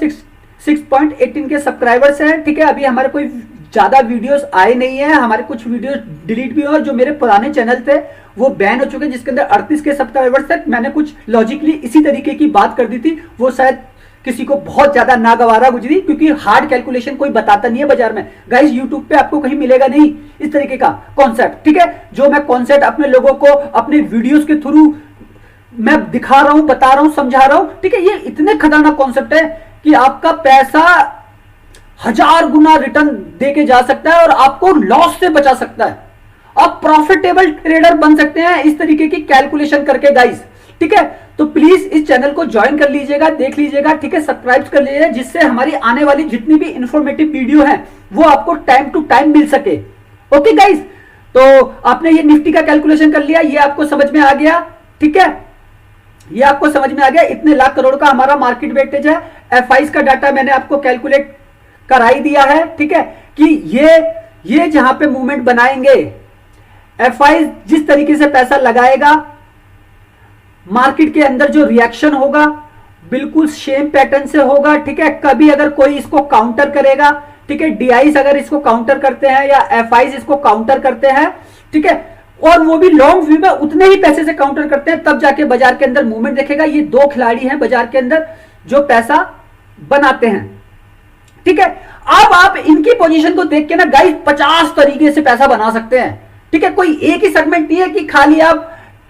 6.18 के सब्सक्राइबर्स हैं। ठीक है, अभी हमारे कोई ज्यादा वीडियोस आए नहीं है, हमारे कुछ वीडियोस डिलीट भी हुए और जो मेरे पुराने चैनल थे वो बैन हो चुके हैं, जिसके अंदर 38 के सब्सक्राइबर्स थे। मैंने कुछ लॉजिकली इसी तरीके की बात कर दी थी, वो शायद किसी को बहुत ज्यादा नागवारा गुजरी, क्योंकि हार्ड कैलकुलेशन कोई बताता नहीं है बाजार में। गाइस यूट्यूब पे आपको कहीं मिलेगा नहीं इस तरीके का कॉन्सेप्ट। ठीक है, जो मैं कॉन्सेप्ट अपने लोगों को अपने वीडियोस के थ्रू मैं दिखा रहा हूं, बता रहा हूं, समझा रहा हूं। ठीक है, ये इतने खतरनाक कॉन्सेप्ट है कि आपका पैसा 1000 गुना रिटर्न देके जा सकता है और आपको लॉस से बचा सकता है। आप प्रॉफिटेबल ट्रेडर बन सकते हैं इस तरीके की कैलकुलेशन करके गाइस। ठीक है, तो प्लीज इस चैनल को ज्वाइन कर लीजिएगा, देख लीजिएगा, ठीक है, सब्सक्राइब कर लीजिएगा, जिससे हमारी आने वाली जितनी भी इंफॉर्मेटिव वीडियो है वो आपको टाइम टू टाइम मिल सके। ओके गाइस, तो आपने ये निफ्टी का कैलकुलेशन कर लिया, ये आपको समझ में आ गया, ठीक है, ये आपको समझ में आ गया। इतने लाख करोड़ का हमारा मार्केट वेटेज है। एफआईज का डाटा मैंने आपको कैलकुलेट कराई दिया है, ठीक है, कि ये जहां पे मूवमेंट बनाएंगे, एफआईज जिस तरीके से पैसा लगाएगा, मार्केट के अंदर जो रिएक्शन होगा बिल्कुल सेम पैटर्न से होगा, ठीक है। कभी अगर कोई इसको काउंटर करेगा, ठीक है, डीआईज अगर इसको काउंटर करते हैं या एफआईज इसको काउंटर करते हैं, ठीक है, और वो भी लॉन्ग व्यू में उतने ही पैसे से काउंटर करते हैं, तब जाके बाजार के अंदर मूवमेंट देखेगा। ये दो खिलाड़ी हैं बाजार के अंदर जो पैसा बनाते हैं, ठीक है। अब आप इनकी पोजीशन को देख के ना गाइस 50 तरीके से पैसा बना सकते हैं, ठीक है। कोई एक ही सेगमेंट नहीं है कि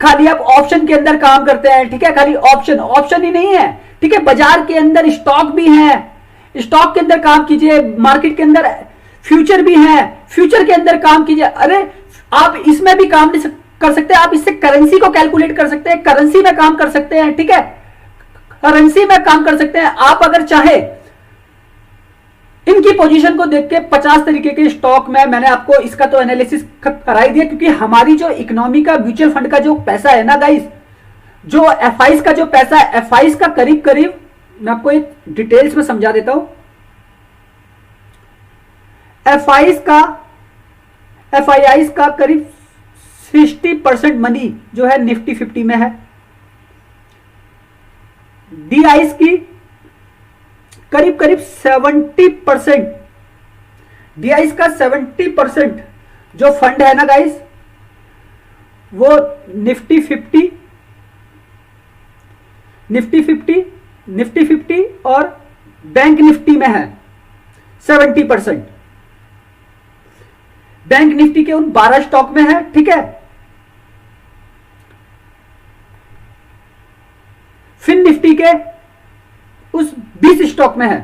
खाली आप ऑप्शन के अंदर काम करते हैं, ठीक है, खाली ऑप्शन ही नहीं है, ठीक है। बाजार के अंदर स्टॉक भी है, स्टॉक के अंदर काम कीजिए, मार्केट के अंदर फ्यूचर भी है, फ्यूचर के अंदर काम कीजिए। अरे आप इसमें भी काम नहीं कर सकते, आप इससे करेंसी को कैलकुलेट कर सकते हैं, करेंसी में काम कर सकते हैं, ठीक है, करेंसी में काम कर सकते हैं। आप अगर चाहे इनकी पोजीशन को देख के 50 तरीके के स्टॉक में, मैंने आपको इसका तो एनालिसिस कराई दिया, क्योंकि हमारी जो इकोनॉमी का म्यूचुअल फंड का जो पैसा है ना गाइस, जो एफआईज का जो पैसा है, एफआईज का करीब करीब, मैं आपको एक डिटेल्स में समझा देता हूं। एफआईआईज का करीब 60% मनी जो है निफ्टी 50 में है। डीआईज की करीब करीब 70%, डीआईज का 70% जो फंड है ना गाइस, वो निफ्टी 50 और बैंक निफ्टी में है 70%। बैंक निफ्टी के उन 12 स्टॉक में है, ठीक है। फिन निफ्टी के उस 20 स्टॉक में है,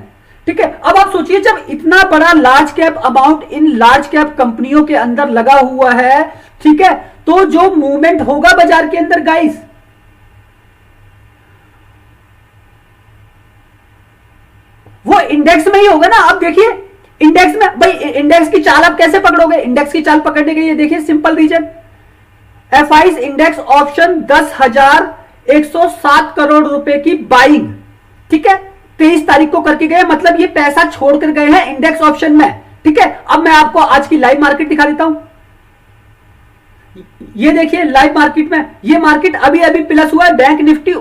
ठीक है। अब आप सोचिए, जब इतना बड़ा large cap amount in large cap कंपनियों के अंदर लगा हुआ है, ठीक है, तो जो मूवमेंट होगा बाजार के अंदर गाइस, वो इंडेक्स में ही होगा ना। आप देखिए इंडेक्स में, भाई इंडेक्स की चाल आप कैसे पकड़ोगे? इंडेक्स की चाल पकड़ने के लिए देखिए simple reason, FIIs index option 10,107 crore रुपए की बाइंग, ठीक है, 23 तारीख को करके गए, मतलब ये पैसा छोड़कर गए हैं इंडेक्स ऑप्शन में, ठीक है। अब मैं आपको आज की लाइव मार्केट दिखा देता हूं। ये देखिए लाइव मार्केट में, ये मार्केट अभी अभी प्लस हुआ है। बैंक निफ्टी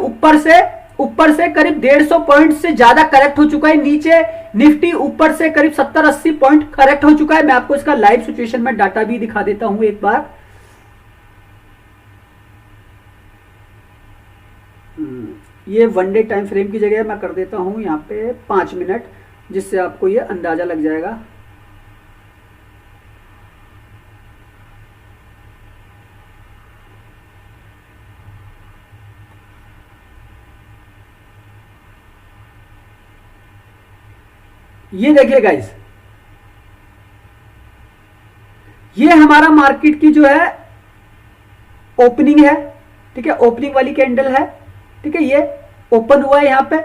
ऊपर से करीब 150 पॉइंट से ज्यादा करेक्ट हो चुका है, नीचे निफ्टी ऊपर से करीब 70-80 पॉइंट करेक्ट हो चुका है। मैं आपको इसका लाइव सिचुएशन में डाटा भी दिखा देता हूं एक बार। ये वनडे टाइम फ्रेम की जगह मैं कर देता हूं यहां पे 5 मिनट, जिससे आपको ये अंदाजा लग जाएगा। ये देखिए गाइस, ये हमारा मार्केट की जो है ओपनिंग है, ठीक है, ओपनिंग वाली कैंडल है, ठीक है, ये ओपन हुआ है यहां पे,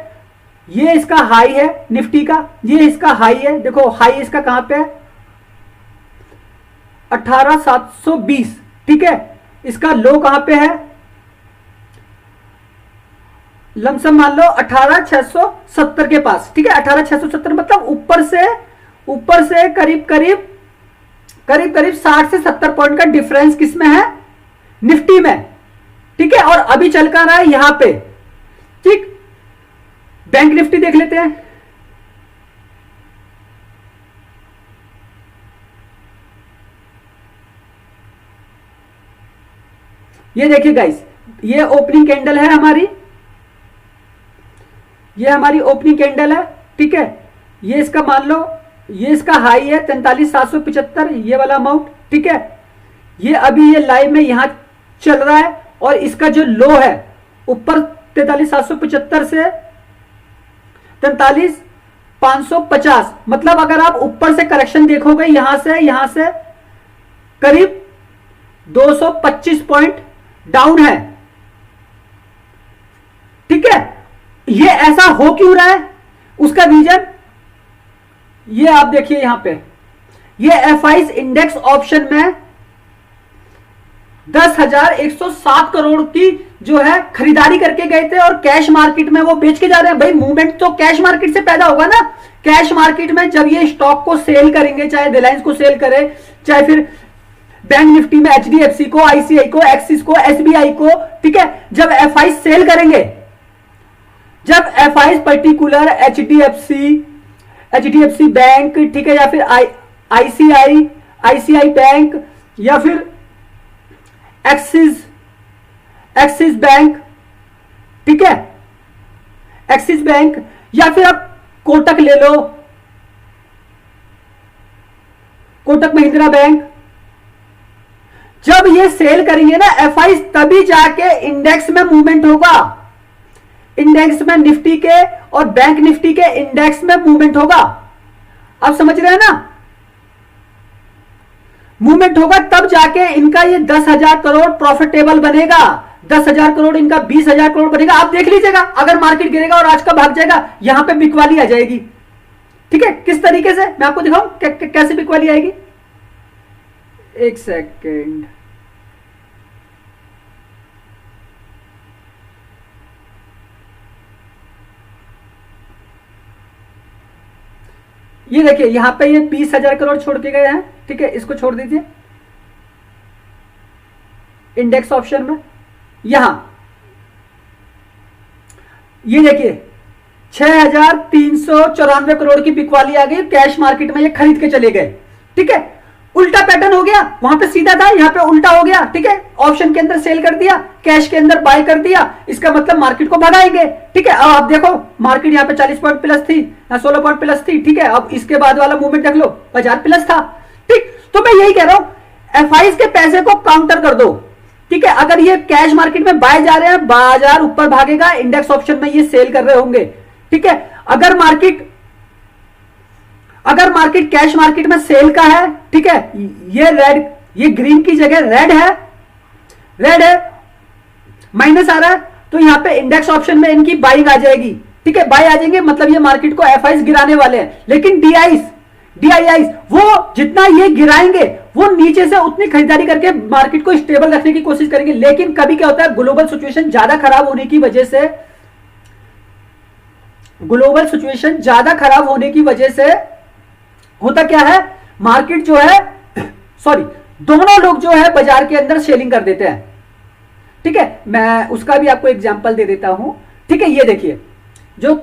ये इसका हाई है निफ्टी का, ये इसका हाई है, देखो हाई इसका कहां पे है 18,720, ठीक है। इसका लो कहां पे है, लमसम मान लो 18,670 के पास, ठीक है, 18,670 मतलब ऊपर से करीब करीब 60 से 70 पॉइंट का डिफरेंस किसमें है, निफ्टी में, ठीक है। और अभी चल कर रहा है यहां पे, ठीक। बैंक निफ्टी देख लेते हैं, ये देखिए गाइस, ये ओपनिंग कैंडल है हमारी, ये हमारी ओपनिंग कैंडल है, ठीक है। ये इसका मान लो, ये इसका हाई है 43,775, ये वाला अमाउंट, ठीक है। ये अभी ये लाइव में यहां चल रहा है, और इसका जो लो है ऊपर 43,775 से 43,550, मतलब अगर आप ऊपर से करेक्शन देखोगे यहां से करीब 225 पॉइंट डाउन है, ऐसा हो क्यों रहा है, उसका रीजन ये आप देखिए यहां पे, ये एफआईज इंडेक्स ऑप्शन में 10,107 करोड़ की जो है खरीदारी करके गए थे और कैश मार्केट में वो बेच के जा रहे हैं। भाई मूवमेंट तो कैश मार्केट से पैदा होगा ना। कैश मार्केट में जब ये स्टॉक को सेल करेंगे, चाहे रिलायंस को सेल करे, चाहे फिर बैंक निफ्टी में एचडीएफसी को, आईसीआई को, एक्सिस को, एसबीआई को, ठीक है, जब एफआई सेल करेंगे, जब एफआई पर्टिकुलर एचडीएफसी बैंक, ठीक है, या फिर आईसीआई बैंक, या फिर एक्सिस बैंक, ठीक है, एक्सिस बैंक, या फिर आप कोटक ले लो, कोटक महिंद्रा बैंक, जब ये सेल करेंगे ना एफआई, तभी जाके इंडेक्स में मूवमेंट होगा। इंडेक्स में निफ्टी के और बैंक निफ्टी के इंडेक्स में मूवमेंट होगा। आप समझ रहे हैं ना, मूवमेंट होगा तब जाके इनका ये 10,000 करोड़ प्रॉफिटेबल बनेगा। 10,000 करोड़ इनका 20,000 करोड़ बनेगा। आप देख लीजिएगा, अगर मार्केट गिरेगा और आज का भाग जाएगा, यहां पे बिकवाली आ जाएगी। ठीक है, किस तरीके से मैं आपको दिखाऊं कैसे बिकवाली आएगी। एक सेकेंड, ये देखिए यहां पे ये 20,000 करोड़ छोड़ के गए हैं। ठीक है, इसको छोड़ दीजिए इंडेक्स ऑप्शन में। यहां ये देखिए 6,394 करोड़ की बिकवाली आ गई कैश मार्केट में, ये खरीद के चले गए। ठीक है, उल्टा पैटर्न हो गया, वहां पे सीधा था, यहां पे उल्टा हो गया। ठीक है, ऑप्शन के अंदर सेल कर दिया, कैश के अंदर बाय कर दिया, इसका मतलब मार्केट को भगाएंगे। ठीक है, अब आप देखो मार्केट यहां पे 40 पॉइंट प्लस थी, 16 पॉइंट प्लस थी। ठीक है, अब इसके बाद वाला मूवमेंट देख लो, बाजार प्लस था। ठीक, तो मैं यही कह रहा हूं एफआईज के पैसे को काउंटर कर दो। ठीक है, अगर ये कैश मार्केट में बाय जा रहे हैं, बाजार ऊपर भागेगा, इंडेक्स ऑप्शन में ये सेल कर रहे होंगे। ठीक है, अगर मार्केट कैश मार्केट में सेल का है, ठीक है, ये रेड, ये ग्रीन की जगह रेड है, माइनस आ रहा है, तो यहां पे इंडेक्स ऑप्शन में इनकी बाइंग आ जाएगी। ठीक है, बाय आ जाएंगे, मतलब ये मार्केट को एफआईज गिराने वाले हैं। लेकिन डीआईआईज वो जितना ये गिराएंगे, वो नीचे से उतनी खरीदारी करके मार्केट को स्टेबल रखने की कोशिश करेंगे। लेकिन कभी क्या होता है, ग्लोबल सिचुएशन ज्यादा खराब होने की वजह से होता क्या है, मार्केट जो है दोनों लोग जो है बाजार के अंदर सेलिंग कर देते हैं। ठीक है, मैं उसका भी आपको एग्जांपल दे देता हूं। ठीक है, ये देखिए जो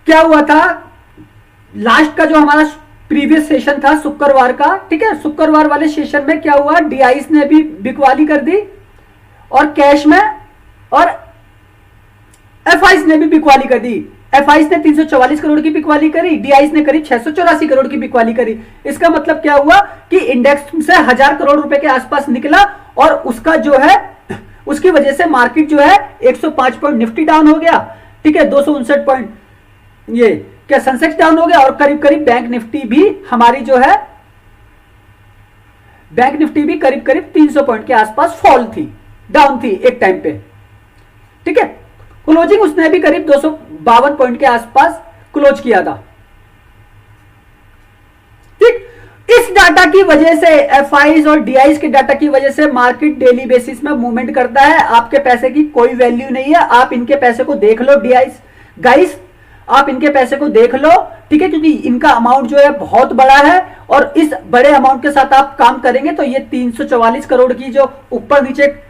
क्या हुआ था, लास्ट का जो हमारा प्रीवियस सेशन था शुक्रवार का। ठीक है, शुक्रवार वाले सेशन में क्या हुआ, डीआईस ने भी बिकवाली कर दी और कैश में, और एफआईस ने भी बिकवाली कर दी। एफआईस ने 344 करोड़ की बिकवाली करी, डीआईस ने करीब 684 करोड़ की बिकवाली करी। इसका मतलब क्या हुआ कि इंडेक्स से 1,000 करोड़ रुपए के आसपास निकला, और उसका जो है उसकी वजह से मार्केट जो है 105 पॉइंट निफ्टी डाउन हो गया। ठीक है, 259 पॉइंट ये क्या सेंसेक्स डाउन हो गया, और करीब करीब बैंक निफ्टी भी हमारी जो है, बैंक निफ्टी भी करीब करीब 300 पॉइंट के आसपास फॉल थी, डाउन थी एक टाइम पे। ठीक है, क्लोजिंग उसने भी करीब 252 पॉइंट के आसपास क्लोज किया था। ठीक, इस डाटा की वजह से, एफआईज और डीआईज के डाटा की वजह से मार्केट डेली बेसिस में मूवमेंट करता है। आपके पैसे की कोई वैल्यू नहीं है, आप इनके पैसे को देख लो डीआईज गाइस, आप इनके पैसे को देख लो। ठीक है, क्योंकि इनका अमाउंट जो है बहुत बड़ा है, और इस बड़े अमाउंट के साथ आप काम करेंगे तो ये 344 करोड़ की जो ऊपर नीचे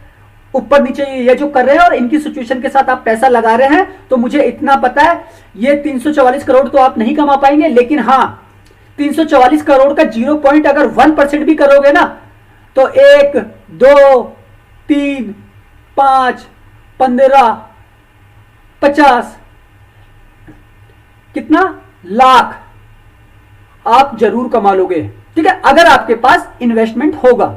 ये जो कर रहे हैं, और इनकी सिचुएशन के साथ आप पैसा लगा रहे हैं, तो मुझे इतना पता है ये 344 करोड़ तो आप नहीं कमा पाएंगे। लेकिन हाँ, 344 करोड़ का 0. अगर 1% भी करोगे ना, तो 1, 2, 3, 5, 15, 50 कितना लाख आप जरूर कमा लोगे। ठीक है, अगर आपके पास इन्वेस्टमेंट होगा,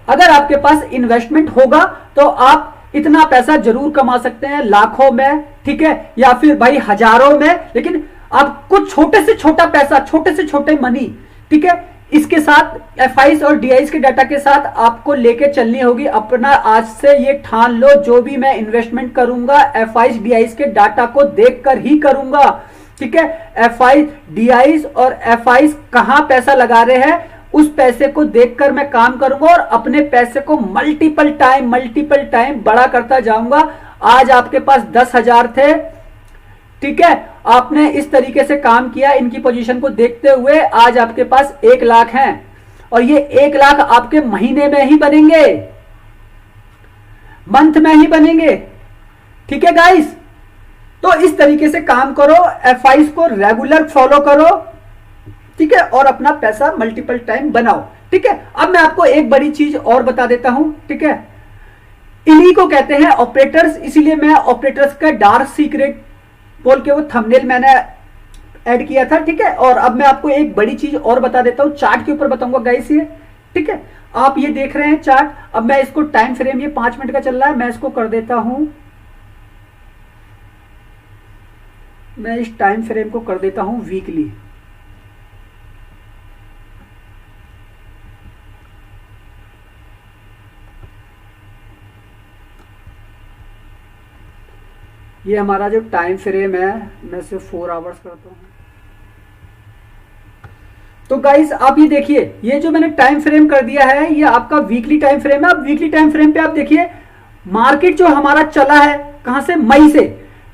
अगर आपके पास इन्वेस्टमेंट होगा तो आप इतना पैसा जरूर कमा सकते हैं, लाखों में, ठीक है, या फिर भाई हजारों में। लेकिन आप कुछ छोटे से छोटा पैसा, छोटे से छोटे मनी, ठीक है, इसके साथ एफ और डी के डाटा के साथ आपको लेके चलनी होगी। अपना आज से ये ठान लो, जो भी मैं इन्वेस्टमेंट करूंगा एफ डी के डाटा को देखकर ही करूंगा। ठीक है, एफ डी और एफ कहां पैसा लगा रहे हैं उस पैसे को देखकर मैं काम करूंगा और अपने पैसे को मल्टीपल टाइम बड़ा करता जाऊंगा। आज आपके पास 10,000 थे, ठीक है, आपने इस तरीके से काम किया, इनकी पोजीशन को देखते हुए आज आपके पास 1 लाख हैं और ये 1 लाख आपके महीने में ही बनेंगे, मंथ में ही बनेंगे। ठीक है गाइस, तो इस तरीके से काम करो, एफ को रेगुलर फॉलो करो, ठीक है, और अपना पैसा मल्टीपल टाइम बनाओ। ठीक है, अब मैं आपको एक बड़ी चीज और बता देता हूं। ठीक है, इन्हीं को कहते हैं ऑपरेटर्स, इसीलिए मैं ऑपरेटर्स का डार्क सीक्रेट बोल के वो थंबनेल मैंने ऐड किया था। ठीक है, और अब मैं आपको एक बड़ी चीज और बता देता हूं, चार्ट के ऊपर बताऊंगा गाइस ये। ठीक है, आप ये देख रहे हैं चार्ट, अब मैं इसको टाइम फ्रेम, ये 5 मिनट का चल रहा है, मैं इसको कर देता हूं, मैं इस टाइम फ्रेम को कर देता हूं वीकली। ये हमारा जो टाइम फ्रेम है, मैं इसे 4 आवर्स करता हूं। तो गाइस आप ये देखिए, ये जो मैंने टाइम फ्रेम कर दिया है ये आपका वीकली टाइम फ्रेम है। अब वीकली टाइम फ्रेम पे आप देखिए मार्केट जो हमारा चला है कहां से, मई से।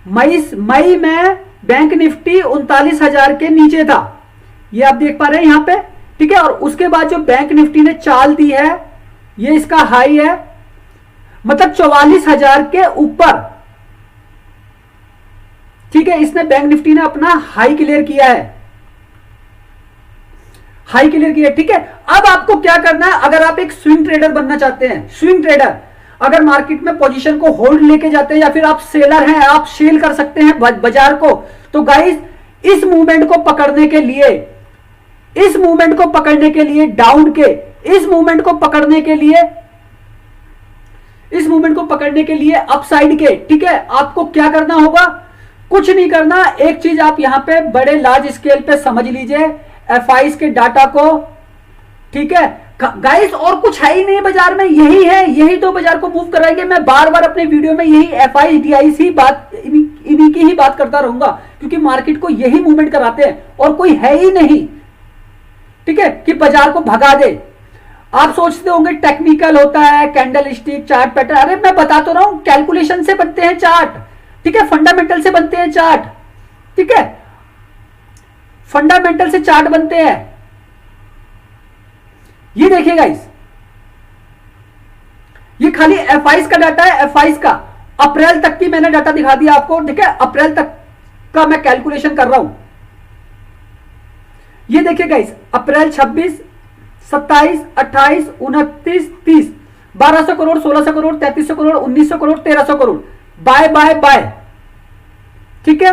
मई में बैंक निफ्टी 39,000 के नीचे था, ये आप देख पा रहे हैं यहां पे। ठीक है, और उसके बाद जो बैंक निफ्टी ने चाल दी है, ये इसका हाई है, मतलब 44,000 के ऊपर। ठीक है, इसने बैंक निफ्टी ने अपना हाई क्लियर किया है, हाई क्लियर किया। ठीक है, अब आपको क्या करना है, अगर आप एक स्विंग ट्रेडर बनना चाहते हैं, स्विंग ट्रेडर अगर मार्केट में पोजीशन को होल्ड लेके जाते हैं या फिर आप सेलर हैं, आप सेल कर सकते हैं बाजार को, तो गाइस इस मूवमेंट को पकड़ने के लिए, इस मूवमेंट को पकड़ने के लिए डाउन के, इस मूवमेंट को पकड़ने के लिए, इस मूवमेंट को पकड़ने के लिए अपसाइड के, ठीक है, आपको क्या करना होगा, कुछ नहीं करना। एक चीज आप यहां पे बड़े लार्ज स्केल पे समझ लीजिए, एफ के डाटा को। ठीक है गाइस, और कुछ है ही नहीं बाजार में, यही है, यही तो बाजार को मूव कराएंगे। मैं बार बार अपने वीडियो में यही एफ आई डी आई सी बात, इन्हीं की ही बात करता रहूंगा, क्योंकि मार्केट को यही मूवमेंट कराते हैं और कोई है ही नहीं, ठीक है, कि बाजार को भगा दे। आप सोचते होंगे टेक्निकल होता है, कैंडल स्टिक, चार्ट पैटर्न, अरे मैं बता तो रहा हूं, कैलकुलेशन से बनते हैं चार्ट। ठीक है, फंडामेंटल से बनते हैं चार्ट। ठीक है, फंडामेंटल से चार्ट बनते हैं। ये देखिए गाइस, ये खाली एफ का डाटा है, एफ का अप्रैल तक की मैंने डाटा दिखा दिया आपको। ठीक है, अप्रैल तक का मैं कैलकुलेशन कर रहा हूं। ये देखिए guys, April 26, 27, 28, 29, 30, 1200 crore, 1600 crore, 3300 crore, 1900 crore, 1300 crore, buy buy buy. ठीक है,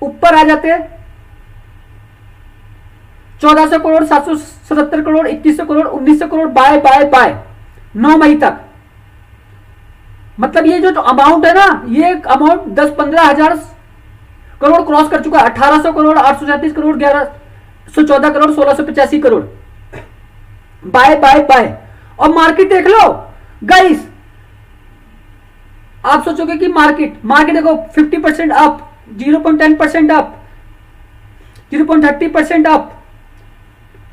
ऊपर आ जाते हैं 1400 crore, 777 crore, 2100 crore, 1900 crore, buy buy buy 9 मई तक। मतलब ये जो अमाउंट है ना, ये अमाउंट 10-15 हजार करोड़ क्रॉस कर चुका है। 1800 crore, 837 crore, 1114 crore, 1685 crore, buy buy buy. और मार्केट देख लो गाइस, आप सोचोगे कि मार्केट देखो 50% अप, 0.10% अप, 0.30% अप,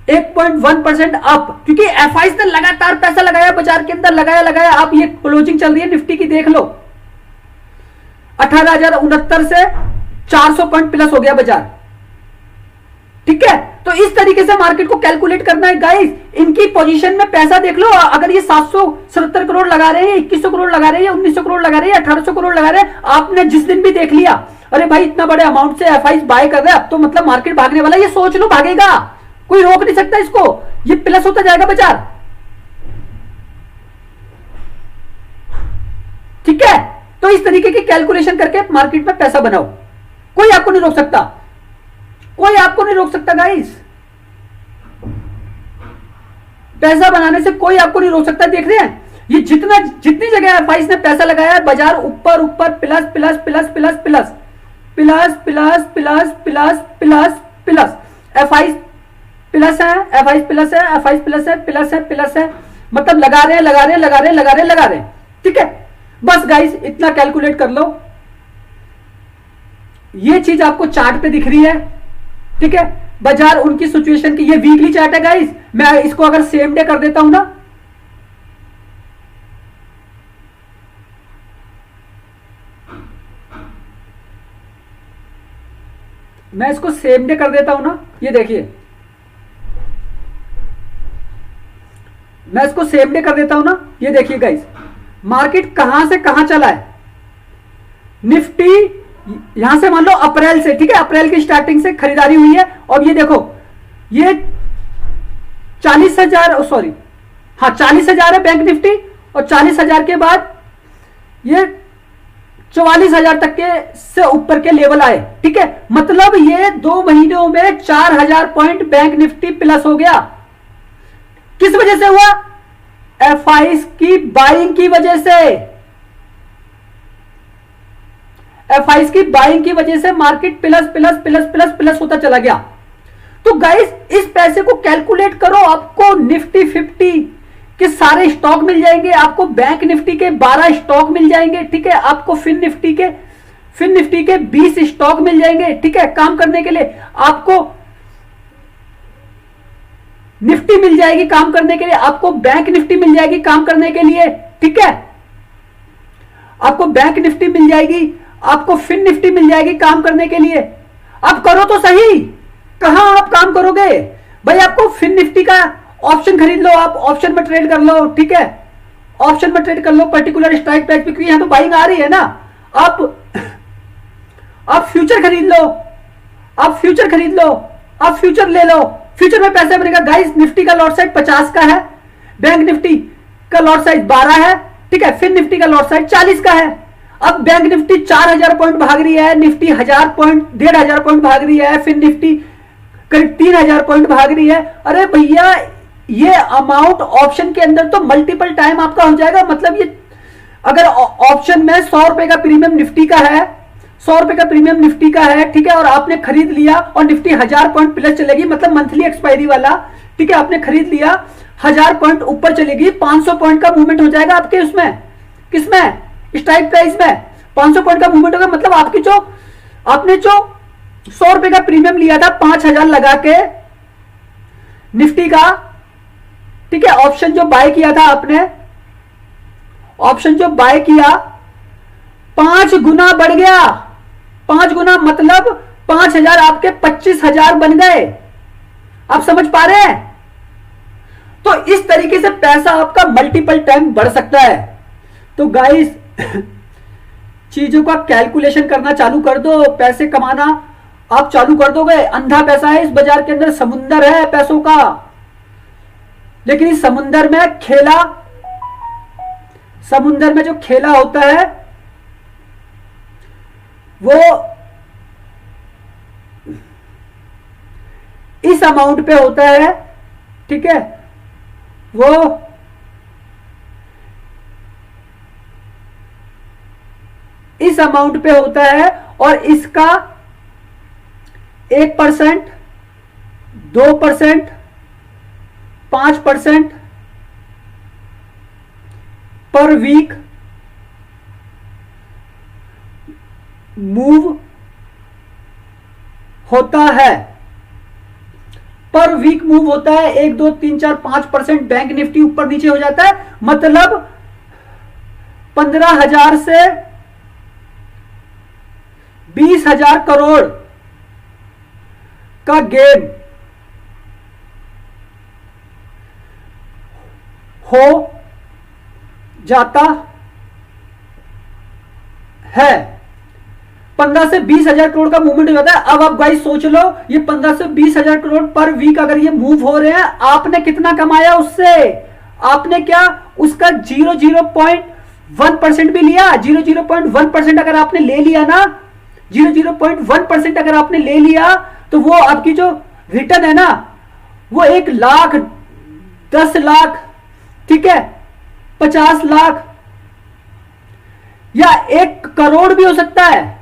1.1% अप, क्योंकि एफआईज ने लगातार पैसा लगाया बाजार के अंदर, लगाया। आप ये क्लोजिंग चल रही है निफ्टी की देख लो, 18,069 से 400 पॉइंट प्लस हो गया बाजार। ठीक है, तो इस तरीके से मार्केट को कैलकुलेट करना है गाइस। इनकी पोजीशन में पैसा देख लो, अगर ये 777 करोड़ लगा रहे हैं, 2100 करोड़ लगा रहे हैं, 1900 करोड़ लगा रहे हैं, 1800 करोड़ लगा रहे हैं, आपने जिस दिन भी देख लिया, अरे भाई इतना बड़े अमाउंट से एफआईज बाय कर रहे हैं, अब तो मतलब मार्केट भागने वाला, ये सोच लो भागेगा, कोई रोक नहीं सकता इसको, ये प्लस होता जाएगा बाजार। ठीक है, तो इस तरीके की कैलकुलेशन करके मार्केट में पैसा बनाओ, कोई आपको नहीं रोक सकता, कोई आपको नहीं रोक सकता गाइस। पैसा बनाने से कोई आपको नहीं रोक सकता। देख रहे हैं ये जितनी जगह एफआईज ने पैसा लगाया है, बाजार ऊपर ऊपर plus plus plus plus plus plus plus plus plus plus FIIs plus है, F22 प्लस है, F22 प्लस है, प्लस है, प्लस है, मतलब लगा रहे हैं, लगा रहे हैं, लगा रहे हैं, लगा रहे हैं, लगा रहे हैं। ठीक है, बस गाइस इतना कैलकुलेट कर लो। ये चीज आपको चार्ट पे दिख रही है। ठीक है, बाजार उनकी सिचुएशन की, ये वीकली चार्ट है गाइस। मैं इसको अगर सेम डे कर देता हूं ना, मैं इसको सेम डे कर देता हूं ना, ये देखिए, मैं इसको सेम डे कर देता हूं ना, ये देखिए गाइस, मार्केट कहां से कहां चला है। निफ्टी यहां से मान लो अप्रैल से, ठीक है, अप्रैल की स्टार्टिंग से खरीदारी हुई है, और ये देखो ये 40,000, सॉरी हाँ 40,000 है बैंक निफ्टी, और 40,000 के बाद ये 44,000 तक के से ऊपर के लेवल आए। ठीक है, मतलब ये 2 महीनों में 4,000 पॉइंट बैंक निफ्टी प्लस हो गया। किस वजह से हुआ? F22 की बाइंग की वजह से, F22 की बाइंग की वजह से market plus plus plus plus plus होता चला गया। तो गाइस इस पैसे को कैलकुलेट करो, आपको निफ्टी 50 के सारे स्टॉक मिल जाएंगे, आपको बैंक निफ्टी के 12 स्टॉक मिल जाएंगे। ठीक है, आपको फिन निफ्टी के 20 स्टॉक मिल जाएंगे। ठीक है, काम करने के लिए आपको निफ्टी मिल जाएगी काम करने के लिए, आपको बैंक निफ्टी मिल जाएगी काम करने के लिए। ठीक है, आपको बैंक निफ्टी मिल जाएगी, आपको फिन निफ्टी मिल जाएगी काम करने के लिए। अब करो तो सही, कहां आप काम करोगे भाई? आपको फिन निफ्टी का ऑप्शन खरीद लो, आप ऑप्शन में ट्रेड कर लो। ठीक है, ऑप्शन में ट्रेड कर लो पर्टिकुलर स्ट्राइक प्राइस पे, क्योंकि यहां तो बाइंग आ रही है ना। आप फ्यूचर खरीद लो, आप फ्यूचर खरीद लो, आप फ्यूचर ले लो, फ्यूचर में पैसा बनेगा। गाइस निफ्टी का लॉट साइज 50 का है, बैंक निफ्टी का लॉट साइज 12 है। ठीक है, फिन निफ्टी का लॉट साइज 40 का है। अब बैंक निफ्टी 4,000 पॉइंट भाग रही है, निफ्टी 1,000 पॉइंट 1,500 पॉइंट भाग रही है, फिन निफ्टी करीब 3,000 पॉइंट भाग रही है। अरे भैया ये अमाउंट ऑप्शन के अंदर तो मल्टीपल टाइम आपका हो जाएगा। मतलब ये अगर ऑप्शन में 100 रुपए का प्रीमियम निफ्टी का है, 100 रुपए का प्रीमियम निफ्टी का है, ठीक है, और आपने खरीद लिया और निफ्टी 1,000 पॉइंट प्लस चलेगी, मतलब मंथली एक्सपायरी वाला। ठीक है, आपने खरीद लिया, 1,000 पॉइंट ऊपर चलेगी, 500 पॉइंट का मूवमेंट हो जाएगा आपके उसमें, किसमें? स्ट्राइक प्राइस में 500 पॉइंट का मूवमेंट होगा। मतलब आपकी जो आपने जो 100 रुपए का प्रीमियम लिया था 5,000 लगा के निफ्टी का, ठीक है, ऑप्शन जो बाय किया था आपने, ऑप्शन जो बाय किया 5 गुना बढ़ गया। 5 गुना मतलब 5,000 आपके 25,000 बन गए। आप समझ पा रहे हैं? तो इस तरीके से पैसा आपका मल्टीपल टाइम बढ़ सकता है। तो गाइस चीजों का कैलकुलेशन करना चालू कर दो, पैसे कमाना आप चालू कर दोगे। अंधा पैसा है इस बाजार के अंदर, समुंदर है पैसों का, लेकिन इस समुंदर में खेला, समुंदर में जो खेला होता है वो इस अमाउंट पे होता है। ठीक है, वो इस अमाउंट पे होता है, और इसका 1%, 2%, 5% पर वीक मूव होता है। पर वीक मूव होता है 1, 2, 3, 4, 5% बैंक निफ्टी ऊपर नीचे हो जाता है। मतलब 15,000 से 20,000 करोड़ का गेम हो जाता है। 15 से 20,000 करोड़ का मूवमेंट हो जाता है। अब आप गाइस सोच लो, ये 15 से 20,000 करोड़ पर वीक अगर ये मूव हो रहे हैं, आपने कितना कमाया उससे? आपने क्या उसका 0.1% भी लिया? 0.1% अगर आपने ले लिया ना, 0.1% अगर आपने ले लिया, तो वो आपकी जो रिटर्न है ना, वो 1 लाख, 10 लाख, ठीक है, 50 लाख या 1 करोड़ भी हो सकता है।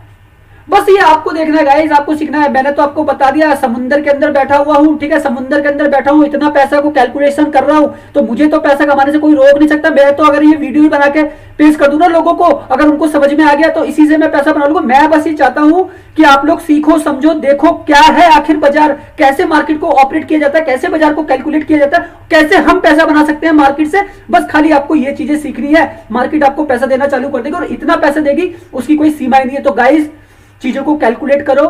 बस ये आपको देखना है गाइस, आपको सीखना है। मैंने तो आपको बता दिया, समुंदर के अंदर बैठा हुआ हूँ, ठीक है, समुंदर के अंदर बैठा हूँ, इतना पैसा को कैलकुलेशन कर रहा हूँ, तो मुझे तो पैसा कमाने से कोई रोक नहीं सकता। मैं तो अगर ये वीडियो ही बना के पेश कर दूं ना लोगों को, अगर उनको समझ में आ गया तो इसी से मैं पैसा बना लूंगा। मैं बस ये चाहता हूँ कि आप लोग सीखो, समझो, देखो क्या है आखिर बाजार, कैसे मार्केट को ऑपरेट किया जाता है, कैसे बाजार को कैलकुलेट किया जाता है, कैसे हम पैसा बना सकते हैं मार्केट से। बस खाली आपको ये चीजें सीखनी है, मार्केट आपको पैसा देना चालू कर देगी और इतना पैसा देगी उसकी कोई सीमा ही नहीं है। तो गाइस चीजों को कैलकुलेट करो,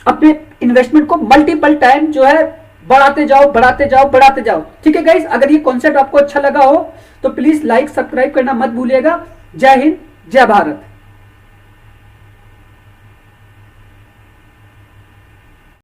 अपने इन्वेस्टमेंट को मल्टीपल टाइम जो है बढ़ाते जाओ, बढ़ाते जाओ, बढ़ाते जाओ। ठीक है गाइस, अगर ये कॉन्सेप्ट आपको अच्छा लगा हो तो प्लीज लाइक सब्सक्राइब करना मत भूलिएगा। जय हिंद, जय भारत।